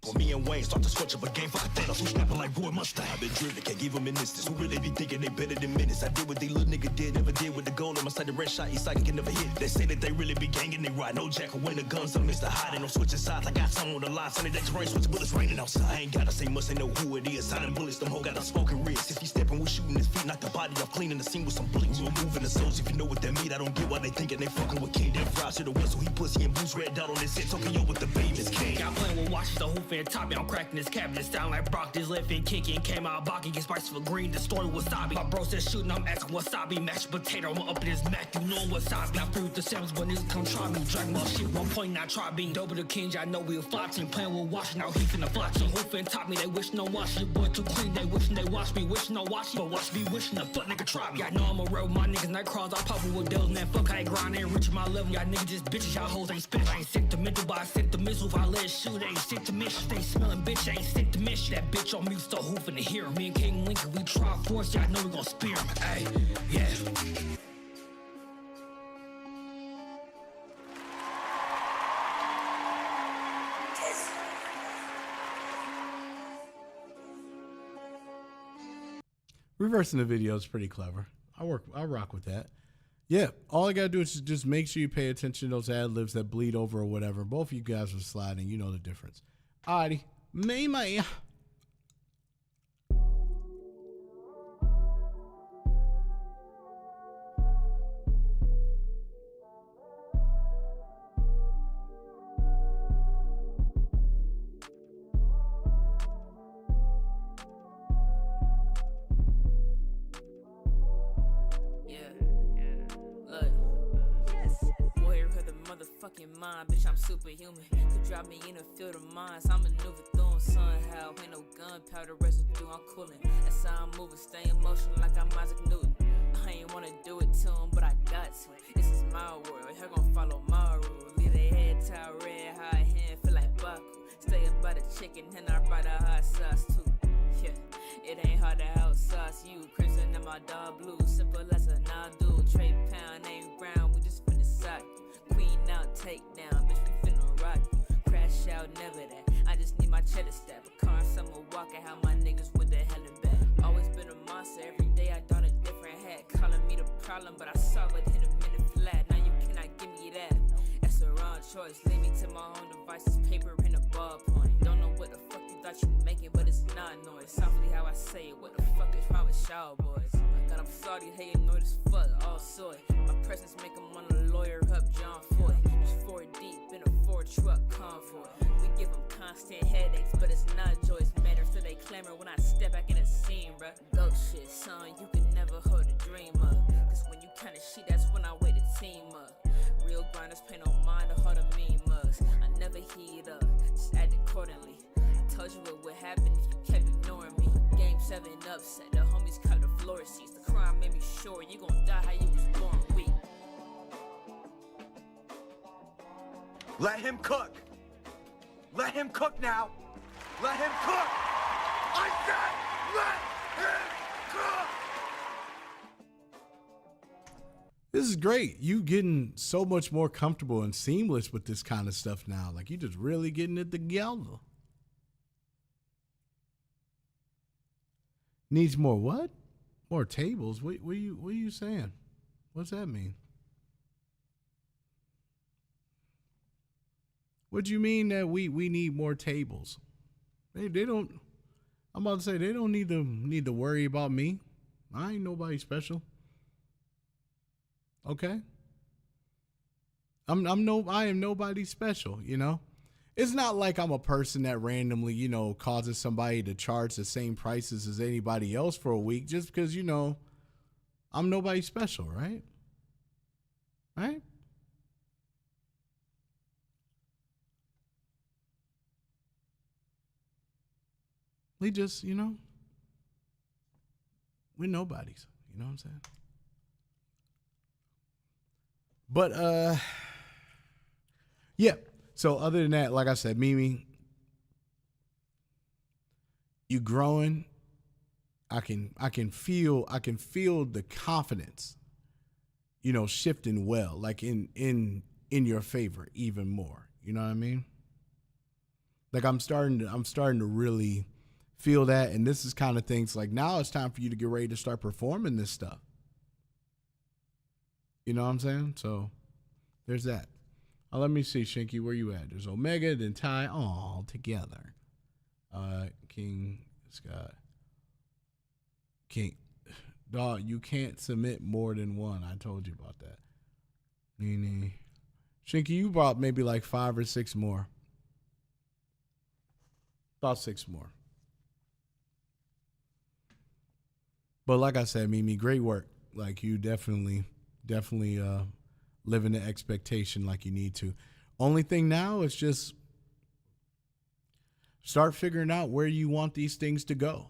When me and Wayne start to switch up a game, fuck a Thanos, who snapping like Roy Mustang. I've been driven, can't give them an instance. Who really be thinking they better than minutes? I did what they little nigga did, never did with the goal on my side. The red shot, each side can never hit. They say that they really be ganging, they ride. No jack or win the guns, some Mr. Hiding, no switching sides. I got someone on the line, Sunday that's rain, switching bullets raining outside. I ain't gotta say much, they know who it is. Silent bullets, them hoe got a smoking wrist. If he stepping, we shooting his feet, knock the body off, cleaning the scene with some bleach. We're moving the souls, if you know what that mean. I don't get why they thinking they fucking with King. That Rob should have whistle, he pussy and boots red dot on his head. Tokyo with the beam is king. Got playing with watches, the hoof and top. I'm cracking his cabinet, sound like Brock. This left and kicking, came out blocking, get spicy for green. The story was wasabi. My bro said shooting, I'm asking wasabi. Mashed potato, I'm up in his Mac, you know wasabi. Not through with the sevens, but niggas come try me. Dragon Ball shit, 1 point, not try being. Double the king, I know we a fly team. Playing with watching, now he finna fly. So hoof and top me, they wish no wash. Your boy too clean, they wishing they wash me. Wishing no wash me, but watch me wishing the fuck nigga try me. Y'all know I'm a real my niggas, night crawls, I pop with deals, man. Fuck, I ain't grind, ain't reaching my level. Y'all niggas just bitches, y'all hoes ain't spit. I ain't sentimental, but I sent the missile. If I let it shoot, they ain't sick to mission. They smelling bitch, I ain't sick to mission. That bitch on mute, still hoofing to hear. Me and King Lincoln, we try force, y'all know we gon' spear him. Hey, yeah. Reversing the video is pretty clever. I rock with that. Yeah, all I gotta do is just make sure you pay attention to those ad libs that bleed over or whatever. Both of you guys are sliding, you know the difference. Alrighty, May. Mind, bitch, I'm superhuman. Could drop me in a field of mines. I'm maneuver through 'em somehow. Ain't no gunpowder residue, I'm cooling. That's how I'm moving, stay in motion like I'm Isaac Newton. I ain't wanna do it to him, but I got to. This is my world, he gon' follow my rule. Leave they head tie red, high hand, feel like Baku. Stay up by the chicken, and I brought a hot sauce too. Yeah, it ain't hard to outsauce you. Crimson and my dog blue, simple as a Nadu. Trey Pound ain't brown, we just finna sock you. Queen out, take down, bitch, we finna rock you. Crash out, never that. I just need my cheddar stab. A car and summer walking, how my niggas with the hell and back. Always been a monster, every day I don a different hat. Calling me the problem, but I solve it in a minute flat. Now you cannot give me that. That's the wrong choice. Leave me to my own devices, paper and a ballpoint. Don't know what the fuck you thought you making, but it's not noise. Softly how I say it, what the fuck is wrong with y'all boys? God, I'm sorry, hey, annoyed as fuck, all soy. My presence make them want a lawyer up, John Foy. Just 4 deep in a 4-truck convoy. We give them constant headaches, but it's not joyous matter. So they clamor when I step back in the scene, bruh. Go shit, son, you can never hold a dream up. Cause when you kinda shit, that's when I wait to team up. Real grinders pay no mind to hold a mean mugs. I never heat up, just act accordingly. I told you what would happen if you kept ignoring me. Game 7 upset, the homies cut the floor seats. The crime made me sure you gon' die how you was born weak. Let him cook. Let him cook now. Let him cook. I said let him cook. This is great. You getting so much more comfortable and seamless with this kind of stuff now. Like you just really getting it together. Needs more what? More tables? What are you saying? What's that mean? What do you mean that we need more tables? They don't. I'm about to say they don't need to worry about me. I ain't nobody special. Okay. I am nobody special, you know? It's not like I'm a person that randomly, you know, causes somebody to charge the same prices as anybody else for a week just because, you know, I'm nobody special, right? Right? We just, you know, we're nobodies. You know what I'm saying? But, yeah. So other than that, like I said, Mimi, you growing. I can feel the confidence, you know, shifting well, like in your favor even more. You know what I mean? Like I'm starting to really feel that, and this is kind of things like now it's time for you to get ready to start performing this stuff. You know what I'm saying? So there's that. Let me see, Shinky, where you at? There's Omega, then Ty, all together. King Scott. King. Dog, you can't submit more than one. I told you about that. Nene. Shinky, you brought maybe like 5 or 6 more. About 6 more. But like I said, Mimi, great work. Like you definitely living the expectation like you need to. Only thing now is just start figuring out where you want these things to go.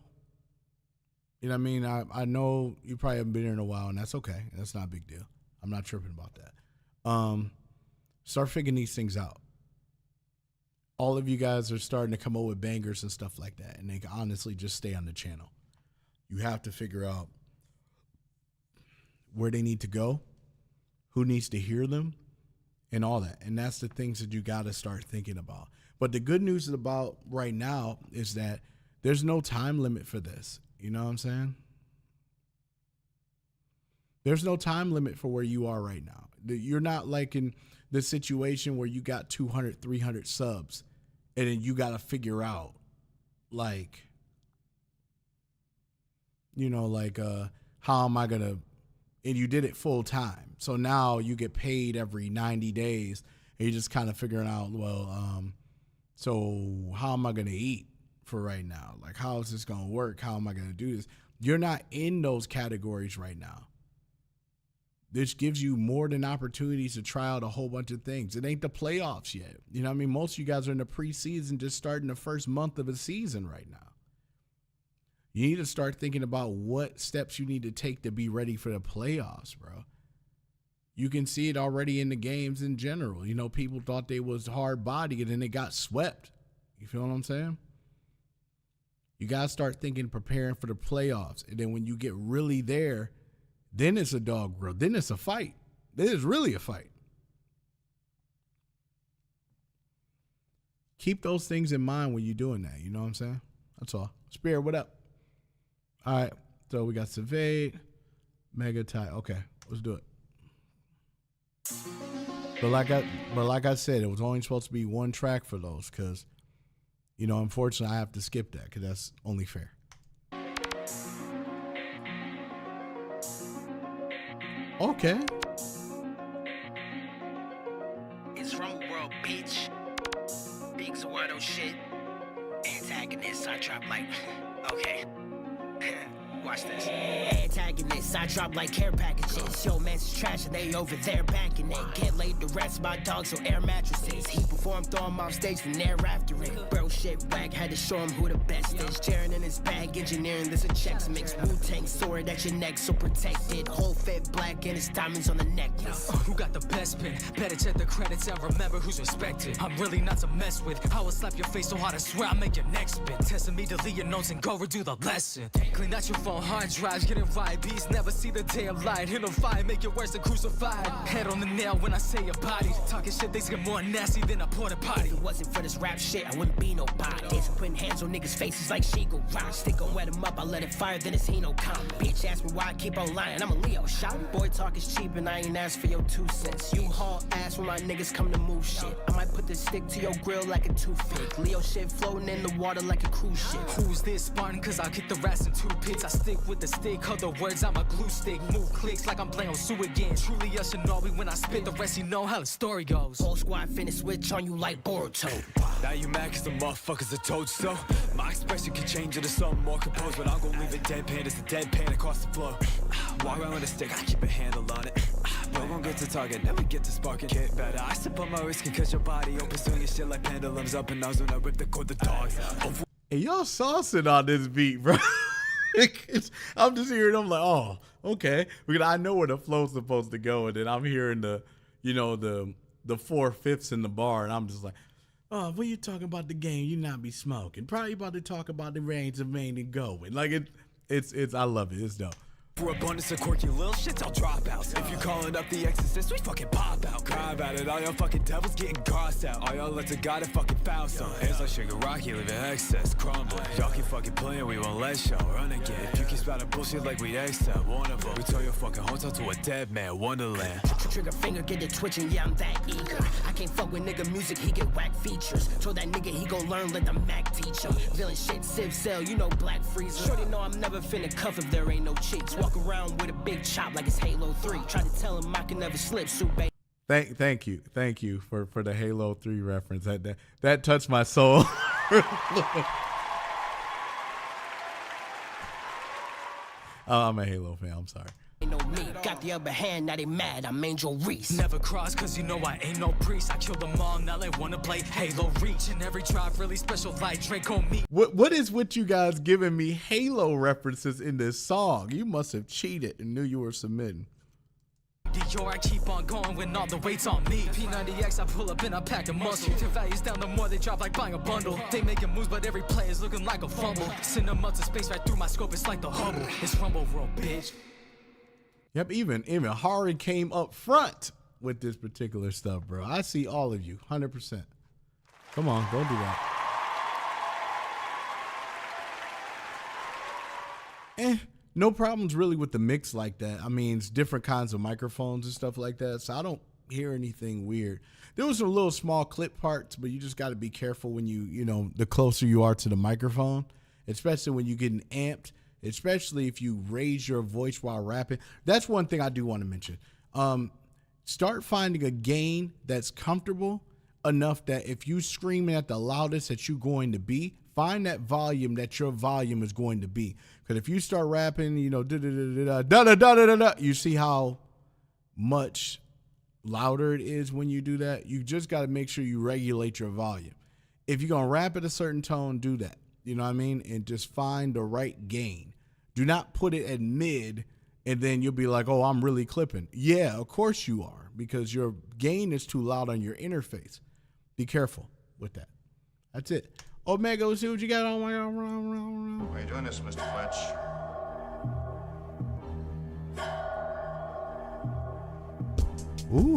You know what I mean? I know you probably haven't been here in a while, and that's okay. That's not a big deal. I'm not tripping about that. Start figuring these things out. All of you guys are starting to come up with bangers and stuff like that, and they can honestly just stay on the channel. You have to figure out where they need to go, who needs to hear them, and all that. And that's the things that you got to start thinking about. But the good news about right now is that there's no time limit for this. You know what I'm saying? There's no time limit for where you are right now. You're not like in the situation where you got 200, 300 subs and then you got to figure out like, you know, like how am I going to, and you did it full time. So now you get paid every 90 days and you're just kind of figuring out, well, so how am I going to eat for right now? Like, how is this going to work? How am I going to do this? You're not in those categories right now. This gives you more than opportunities to try out a whole bunch of things. It ain't the playoffs yet. You know what I mean? Most of you guys are in the preseason, just starting the first month of a season right now. You need to start thinking about what steps you need to take to be ready for the playoffs, bro. You can see it already in the games in general. You know, people thought they was hard-bodied and then they got swept. You feel what I'm saying? You got to start thinking, preparing for the playoffs. And then when you get really there, then it's a dog grill. Then it's a fight. Then it's really a fight. Keep those things in mind when you're doing that. You know what I'm saying? That's all. Spirit, what up? All right. So we got Savade, Mega Tie. Okay, let's do it. But like I said, it was only supposed to be one track for those because, you know, unfortunately, I have to skip that because that's only fair. Okay. It's Rumble World, bitch. Big Zawato shit. Antagonist, I drop like. Okay. Watch this. Antagonists, I drop like care packages. Yo, man's trash and they over there backing it. Get laid to rest my dogs on air mattresses. He performed, throw him off stage from there after it. Bro, shit whack, had to show him who the best is. Jaron in his bag, engineering, this a checks mix. Wu-Tang sword at your neck, so protected. Whole fit black and his diamonds on the necklace. Who got the best pin? Better check the credits and remember who's respected. I'm really not to mess with. I will slap your face so hard I swear I'll make your neck spin. Testing me, delete your notes and go redo the lesson. Clean out your phone, hard drives, getting beats, never see the day of light. Hit on fire, make it worse than crucified. Head on the nail when I say your body. Talking shit, things get more nasty than a porta potty. If it wasn't for this rap shit, I wouldn't be nobody. Dancing, putting hands on niggas' faces like she go round. Stick on wet him up, I let it fire, then it's he no count. Bitch ask me why I keep on lying, I'm a Leo. Shout boy talk is cheap and I ain't asked for your 2 cents. You haul ass when my niggas come to move shit. I might put this stick to your grill like a toothpick. Leo shit floating in the water like a cruise ship. Who's this Spartan? Cause I'll kick the rats in 2 pits. I stick with the stick, other words I'm a glue stick. Move clicks like I'm playing on Sue again. Truly a shinobi when I spit the rest, you know how the story goes. Whole squad finna switch on you like Boruto. Now you mad cause the motherfuckers are told so. My expression can change into something more composed, but I'm gonna leave it deadpan. It's a deadpan across the floor. Walk around with a stick, I keep a handle on it. Bro won't get to target, never get to sparking. Get better, I step on my wrist, can catch your body open, swinging shit like pendulums up and nose when I rip the code the dogs. Hey, y'all saucing on this beat, bro. I'm just hearing them like, oh, okay. Because I know where the flow's supposed to go, and then I'm hearing the 4/5 in the bar, and I'm just like, oh, when you talking about the game, you not be smoking. Probably about to talk about the range of main and going. Like it's I love it. It's dope. For abundance of quirky little shits, I'll drop out. If you calling up the exorcist, we fucking pop out. Cry about it, all y'all fucking devils getting crossed out. All y'all let the God that fucking foul some. It's like sugar rocky, leaving excess crumbling. Y'all keep fucking playing, we won't let y'all run again. If you keep spouting bullshit like we accept one of them, we turn your fucking hotel to a dead man wonderland. Trigger finger, get it twitching, yeah, I'm that eager. I can't fuck with nigga music, he get whack features. Told that nigga he gon' learn, let the Mac teach him. Villain shit, Civ Cell, you know Black Freezer. Shorty know I'm never finna cuff if there ain't no cheeks. Walk around with a big chop like it's Halo 3. Try to tell him I can never slip, so baby. Thank you for the Halo 3 reference. That touched my soul. I'm a Halo fan. I'm sorry. Know me, got the upper hand, now they mad, I'm Angel Reese. Never cross, cause you know I ain't no priest. I killed them all, now they wanna play Halo Reach. And every tribe really special like Draco me. What is with you guys giving me Halo references in this song? You must have cheated and knew you were submitting. Dior, I keep on going when all the weight's on me. P90X, I pull up and I pack a muscle. The values down, the more they drop like buying a bundle. They making moves, but every player's looking like a fumble. Send them up to space right through my scope, it's like the Hubble. It's Rumble World, bitch. Yep, even Hari came up front with this particular stuff, bro. I see all of you, 100%. Come on, don't do that. No problems really with the mix like that. I mean, it's different kinds of microphones and stuff like that, so I don't hear anything weird. There was some little small clip parts, but you just got to be careful when you know, the closer you are to the microphone, especially when you're getting amped. Especially if you raise your voice while rapping. That's one thing I do want to mention. Start finding a gain that's comfortable enough that if you screaming at the loudest that you're going to be, find that volume that your volume is going to be. Because if you start rapping, you know, you see how much louder it is when you do that. You just got to make sure you regulate your volume. If you're going to rap at a certain tone, do that. You know what I mean? And just find the right gain. Do not put it at mid and then you'll be like, oh, I'm really clipping. Yeah, of course you are, because your gain is too loud on your interface. Be careful with that. That's it. Omega, let's see what you got on. Why are you doing this, Mr. Fletch? Ooh.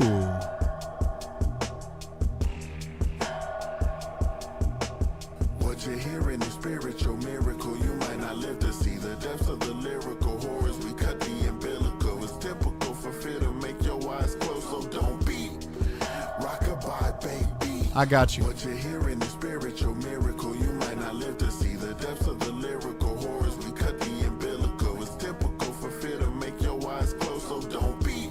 What you're hearing is spiritual miracle. You might not live to see the depths of the lyrical horrors. We cut the umbilical. It's typical for fear to make your eyes close, so don't be rockabye, baby. I got you. What you're hearing is spiritual miracle. You might not live to see the depths of the lyrical horrors. We cut the umbilical. It's typical for fear to make your eyes close, so don't be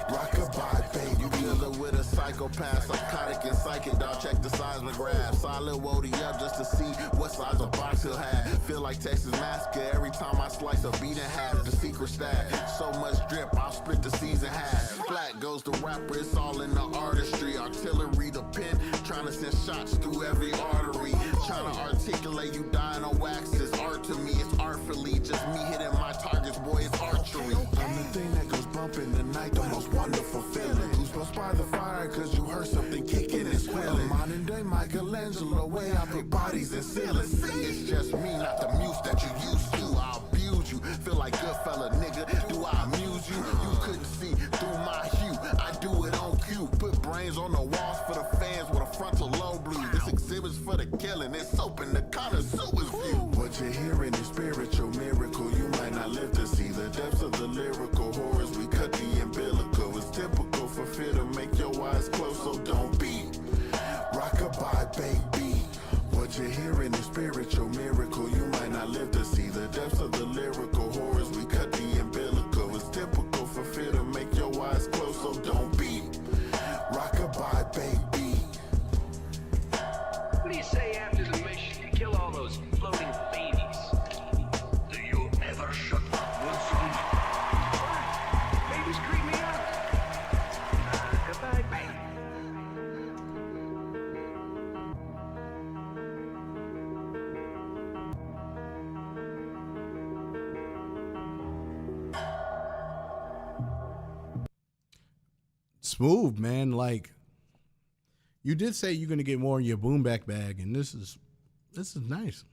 rockabye, baby. You dealing with a psychopath, psychotic and psychic dog. Check the seismograph. Solid woody up just to see what size of box he'll have. Feel like Texas Massacre every time I slice a beat in half. The secret stash, so much drip, I'll split the season half. Flat goes the rapper, it's all in the artistry. Artillery, the pen, trying to send shots through every artery. Trying to articulate, you dying on wax. It's art to me, it's artfully. Just me hitting my targets, boy, it's archery. I'm the thing that goes bump in the night, the most wonderful feeling. Goosebumps by the fire, cause you heard something kicking and squealing. Modern day Michelangelo, way I put bodies in ceilings. See, it's just me, not the muse that you used to. I'll abuse you, feel like Goodfella, nigga. Do I amuse you? You couldn't see through my hue. I do it on cue. Put brains on the walls for the fans with a frontal lobe blue. This exhibit's for the killing. It's open the connoisseur's view. What you're hearing is spiritual miracle. You might not live to see the depths of the lyrical horrors. We cut the umbilical. It's typical for fear to make your eyes close, so don't be rockabye, baby. What you're hearing is spiritual miracle. You might not live to see the depths of the lyrical horrors. We cut the umbilical. It's typical for fear to make your eyes close, so don't be rockabye, baby. What do you say after the mission? You kill all those floating babies. Do you ever shut up, Wilson? Babies creep me out. Goodbye, baby. Smooth, man. Like, you did say you're gonna get more in your boom back bag, and this is nice.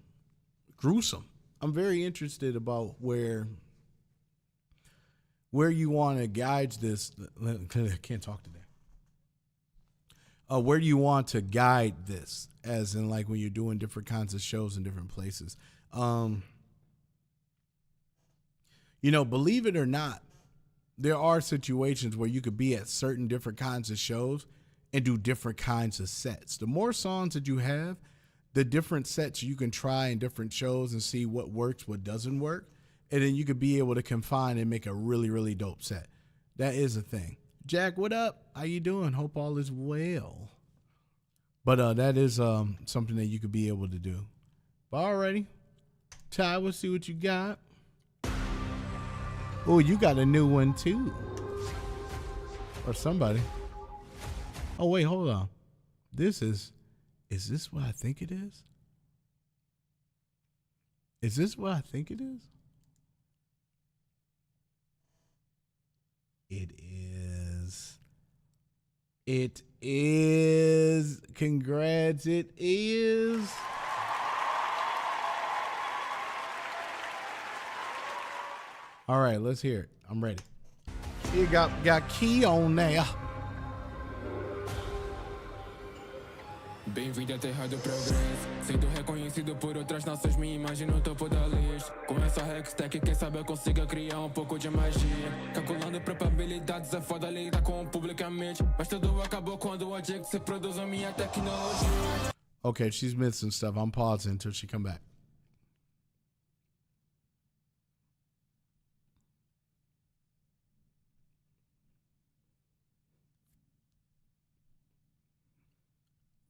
Gruesome. I'm very interested about where where you want to guide this. I can't talk today. Where do you want to guide this, as in like when you're doing different kinds of shows in different places? Believe it or not, there are situations where you could be at certain different kinds of shows and do different kinds of sets. The more songs that you have, the different sets you can try in different shows and see what works, what doesn't work. And then you could be able to confine and make a really, really dope set. That is a thing. Jack, what up? How you doing? Hope all is well. But that is something that you could be able to do. But alrighty. Ty, we'll see what you got. Oh, you got a new one too. Or somebody. Oh, wait, hold on. Is this what I think it is? Is this what I think it is? It is. It is. Congrats, it is. All right, let's hear it. I'm ready. You got key on there. Bem-vindo à terra do progresso. Sendo reconhecido por outras nações, me imagino no topo da lista. Com essa Hextech, quem sabe eu consiga criar um pouco de magia. Calculando probabilidades, é foda lidar com o publicamente. Mas tudo acabou quando o dia que se produz a minha tecnologia. Okay, she's missing stuff. I'm pausing until she come back.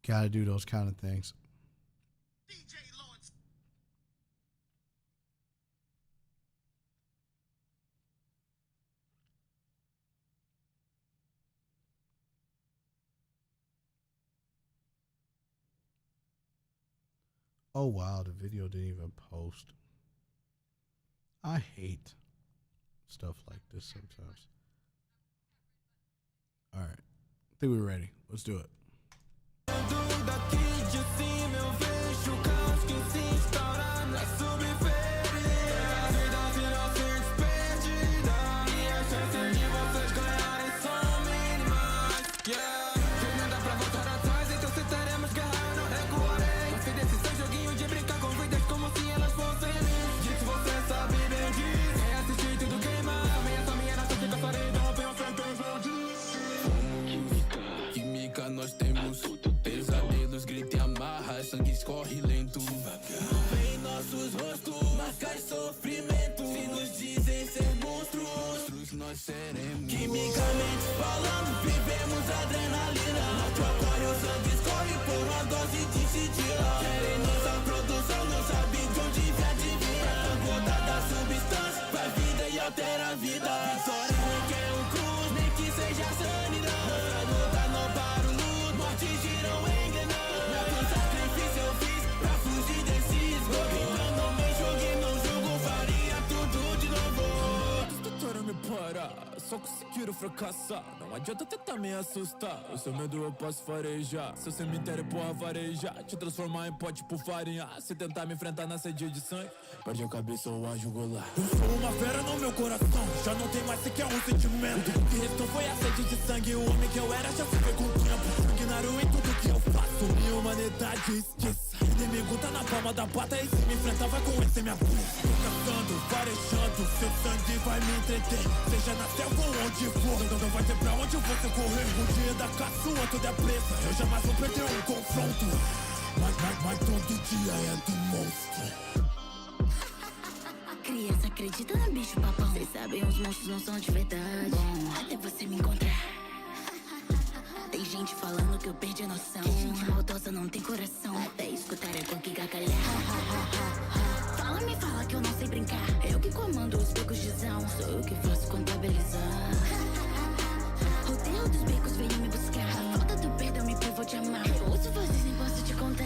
Gotta do those kind of things. Oh wow, the video didn't even post. I hate stuff like this sometimes. All right, I think we're ready. Let's do it. Nós temos pesadelos, grita e amarra, sangue escorre lento. Vem nossos rostos, marcar sofrimento. Se nos dizem ser monstros, nós seremos. Quimicamente falando, vivemos adrenalina. Nosso aquário, sangue escorre por uma dose de sigila. Querem nossa produção, não sabe de onde vem a divina. Pra conta da substância, pra vida e altera a vida. Vitória não quer um cruz, nem que seja sanidade. Nossa luta não para o luto, morte giram engrenando. Meu sacrifício eu fiz pra fugir desse esgoto. Então não me julgue, não julgo, faria tudo de novo. Eles tentaram me parar, só conseguiram fracassar. Não adianta tentar me assustar, o seu medo eu posso farejar. Seu cemitério porra varejar, te transformar em pote por farinha. Se tentar me enfrentar na sede de sangue, perde a cabeça ou a jugular. Eu sou uma fera no meu coração, já não tem mais sequer um sentimento. O que restou foi a sede de sangue, o homem que eu era já se foi com o tempo. Sanguinário em tudo que eu faço, minha humanidade esqueça. Inimigo tá na palma da pata e se me enfrentar vai conhecer minha voz. Tô caçando, farejando, seu sangue vai me entreter. Seja na selva ou onde for, não vai ter pra onde você correr. O dia da caça, o outro da presa, eu jamais vou perder um confronto. Mas todo dia é do monstro. Criança acredita no bicho papão. Cês sabem, os monstros não são de verdade. Bom, até você me encontrar. Tem gente falando que eu perdi a noção. Que gente maldosa não tem coração. Até escutar é com que gargalhar. Fala, me fala que eu não sei brincar. Eu que comando os becos de zão. Sou eu que faço contabilizar. Rodeio dos becos veio me buscar. A falta do perdão me privou de amar. Eu ouço vozes, nem posso te contar.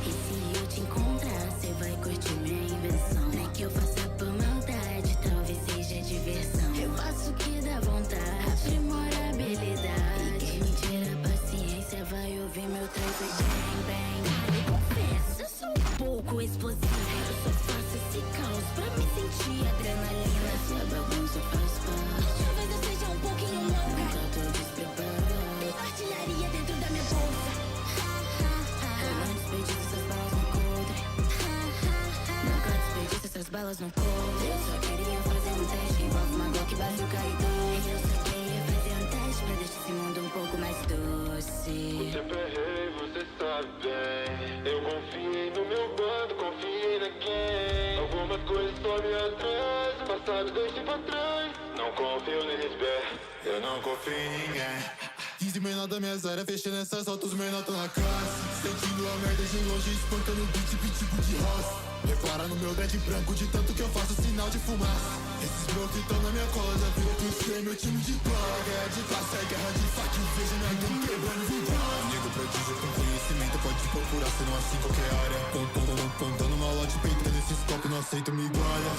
E se eu te encontrar, cê vai curtir minha invenção. Nem que eu faça por maldade, talvez seja diversão. Eu faço o que dá vontade, aprimora a habilidade. E quem me tira a paciência vai ouvir meu trago bang bang. Eu confesso, eu sou um pouco explosiva. Eu só faço esse caos pra me sentir adrenalina. Se a bagunça faz parte. minha atrás, passado dois tempo atrás. Não confio neles, eu não confio em ninguém. 15 menor da minha área, fechando essas altas, os menor tão na classe. Sentindo a merda de longe, espancando o beat, tipo de roça. Repara no meu dread branco, de tanto que eu faço sinal de fumaça. Esses brotos estão na minha cola, já viu que isso é meu time de cola. Guerra de classe, é guerra de faca, veja minha gangue quebrando vidro. Nego prodígio com conhecimento, pode procurar, se não assim qualquer área. Contando malote, peitando esses copos, não aceito migalha.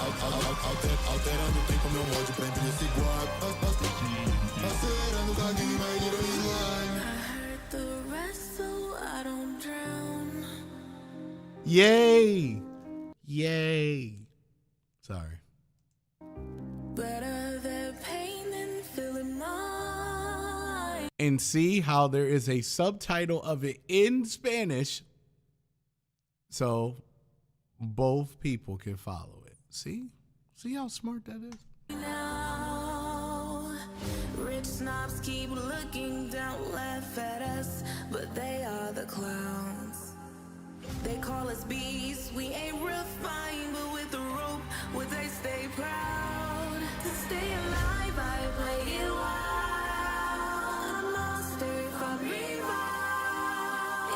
Alterando o tempo, meu molde, prende nesse guarda. Acelerando da gangue, my little slime. I heard the rest so I don't drown. Yay! Yay! Sorry. Better the pain than feeling mine. And see how there is a subtitle of it in Spanish, so both people can follow it. See how smart that is. Now, rich snobs keep looking down, laugh at us, but they are the clowns. They call us beasts, we ain't refined, but with the rope, would they stay proud? To stay alive, I play it wild. I'm lost if I'm revived.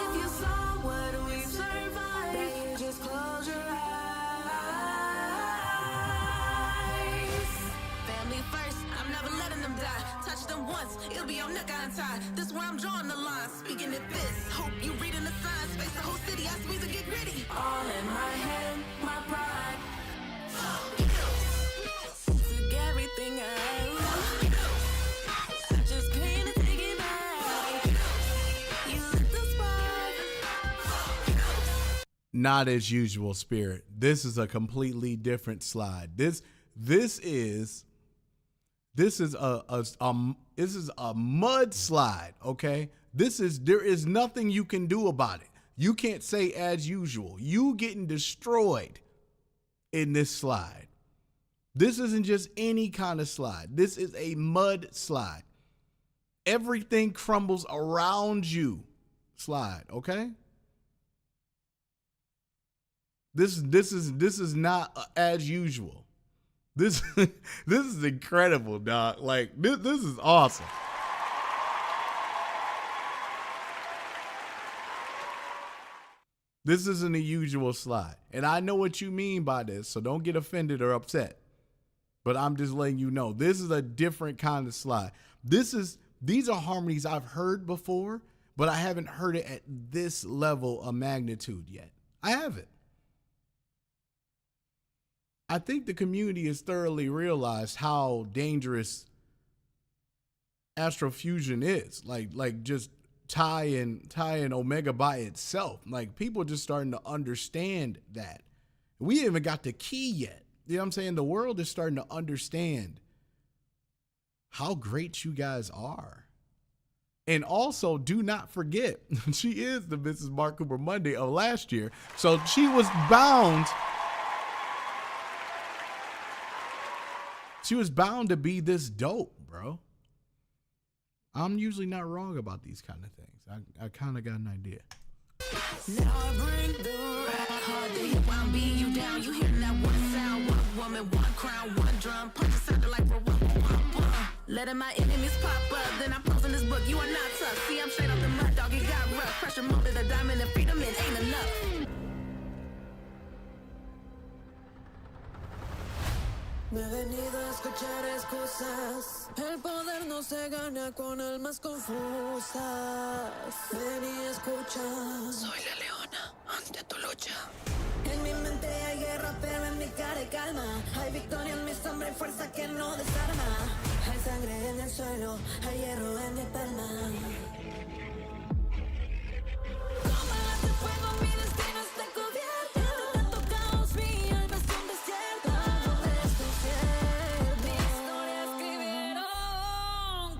If you saw what we survived, then you just close your eyes. Family first, I'm never letting them die. Touch them once, it'll be on neck untied. This where I'm drawing the line, speaking at this. Hope you reading the signs, face the whole city, I squeeze and get gritty. All in my head, my pride. Took everything I love. I just came to take it back. You lit the spark. Not as usual, Spirit. This is a completely different slide. This is a mud slide, okay? There is nothing you can do about it. You can't say as usual. You getting destroyed in this slide. This isn't just any kind of slide. This is a mud slide. Everything crumbles around you slide, okay? This is not as usual. This is incredible, dog. Like this is awesome. This isn't a usual slide. And I know what you mean by this, so don't get offended or upset. But I'm just letting you know, this is a different kind of slide. These are harmonies I've heard before, but I haven't heard it at this level of magnitude yet. I haven't. I think the community has thoroughly realized how dangerous Astrofusion is. Like just Ty and Omega by itself. Like people just starting to understand that. We ain't even got the key yet. You know what I'm saying? The world is starting to understand how great you guys are. And also, do not forget, she is the Mrs. Mark Cooper Monday of last year. So she was bound. She was bound to be this dope, bro. I'm usually not wrong about these kind of things. I kind of got an idea. Now I bring the rap hard to hit while I'm beating you down. You hearing that one sound, one woman, one crown, one drum. Punch it sounded like letting my enemies pop up. Then I post in this book, you are not tough. See, I'm straight off the mud, dog, it got rough. Pressure molded a diamond and freedom, it ain't enough. Me he venido a escuchar excusas. El poder no se gana con almas confusas. Ven y escucha. Soy la leona ante tu lucha. En mi mente hay guerra, pero en mi cara hay calma. Hay victoria en mi sombra y fuerza que no desarma. Hay sangre en el suelo, hay hierro en mi palma. Como las de fuego, mi destino está cubierto. De tanto caos, mi alma es un desierto. Mi historia escribieron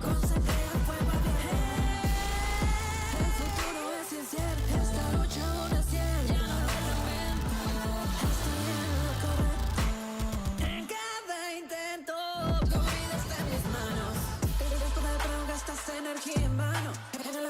con sangre al fuego abierto. El futuro es incierto. Esta lucha aún es cierta. Ya no me lamento. Estoy en lo correcto. En cada intento, tu vida está en mis manos. El poder, pero gastas energía en vano. En el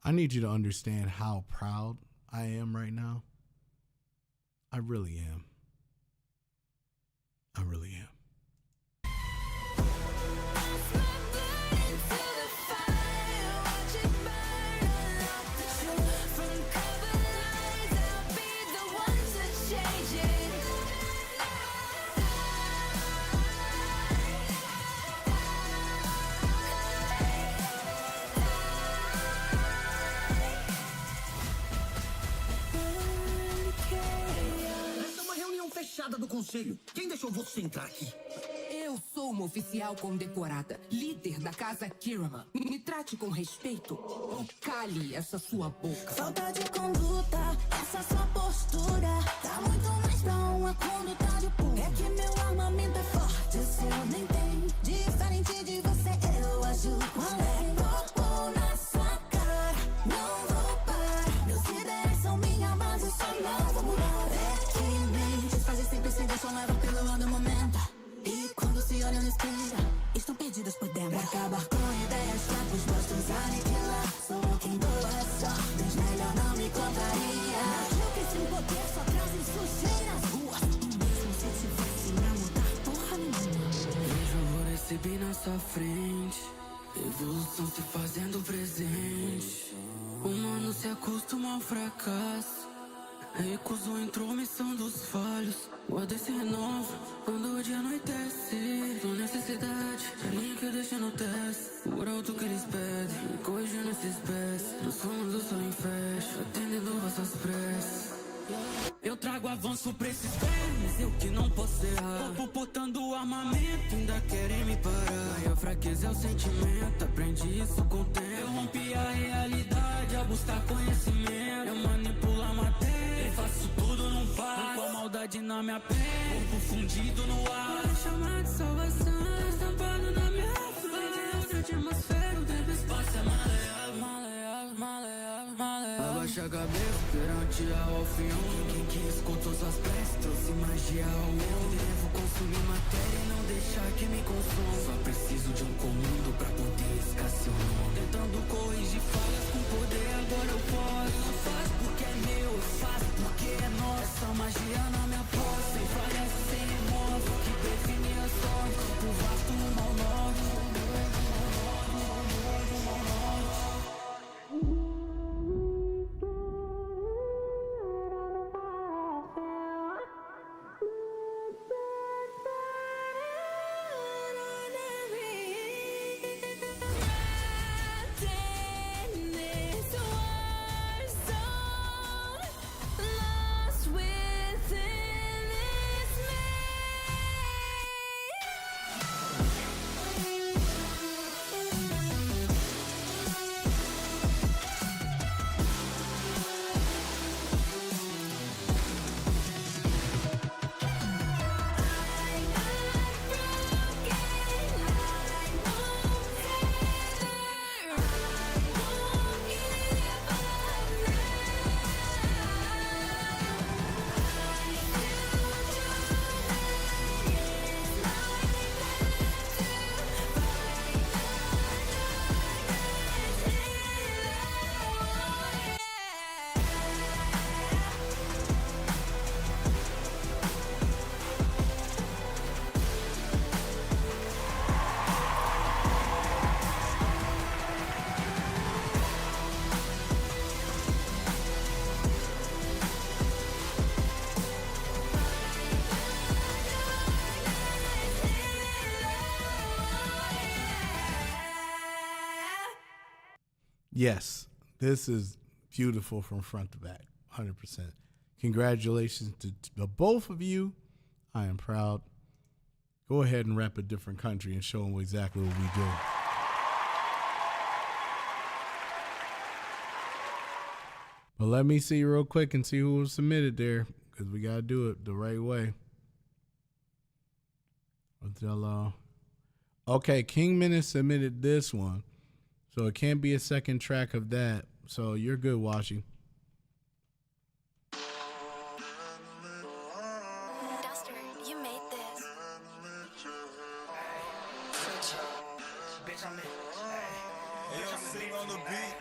I need you to understand how proud I am right now. I really am. I really am. Essa é uma reunião fechada do conselho. Quem deixou você entrar aqui? Eu sou uma oficial condecorada, líder da casa Kirama. Me trate com respeito ou cale essa sua boca. Falta de conduta, essa sua postura tá muito mais pra uma conduta de puro. É que meu armamento é forte, o seu nem tem. Diferente de você, eu acho com a lei. Vou na sua cara, não vou parar. Meus ideais são minha base, só não vou mudar. É que mentes fazem sempre acender, só leva pelo lado do momento. E quando se olha no espelho, estão perdidas por dentro. Pra acabar com ideias fracos, postos a aniquilar. Sou quem doa sortes, melhor não me contaria. Não que sem poder só trazem sujeira às ruas. Mesmo se tivesse pra mudar porra nenhuma. Vejo alvorecer bem na sua frente, evolução se fazendo presente. O humano se acostuma ao fracasso, recusou a intromissão dos falhos. O AD se renova quando o dia anoitece. Não necessidade, a linha que eu deixo no teste. Por alto que eles pedem, corrigindo esses pés. Nós somos o sol em festa, atendendo vossas preces. Eu trago avanço pra esses vermes, eu que não posso errar. Botando o armamento, ainda querem me parar. A fraqueza é o sentimento, aprendi isso com o tempo. Eu rompi a realidade, a buscar conhecimento. Eu manipulo a matéria, eu faço tudo num par. Com a maldade na minha pele, corpo fundido no ar. Me chamar de salvação, estampado na minha frente. Outra atmosfera, o tempo e espaço é maleável, maleável, maleável, maleável. Abaixa a cabeça perante ao alfião. Quem que escutou suas preces trouxe magia ao mundo. Devo consumir matéria e não deixar que me consuma. Só preciso de um comando pra poder escassear o mundo. Tentando corrigir falhas com poder, agora eu posso. Não faço porque é meu, eu faço porque é nosso. Essa magia na minha posse, sem falhas e sem remorso. Que define a sorte, pro vasto no mal norte. Yes, this is beautiful from front to back, 100%. Congratulations to both of you. I am proud. Go ahead and rep a different country and show them exactly what we do. But let me see real quick and see who was submitted there, because we got to do it the right way. Okay, Kingman has submitted this one, so it can't be a second track of that. So you're good, Washi. Duster, you made this. Bitch, I'm in. Hey, yo, sing on the beat.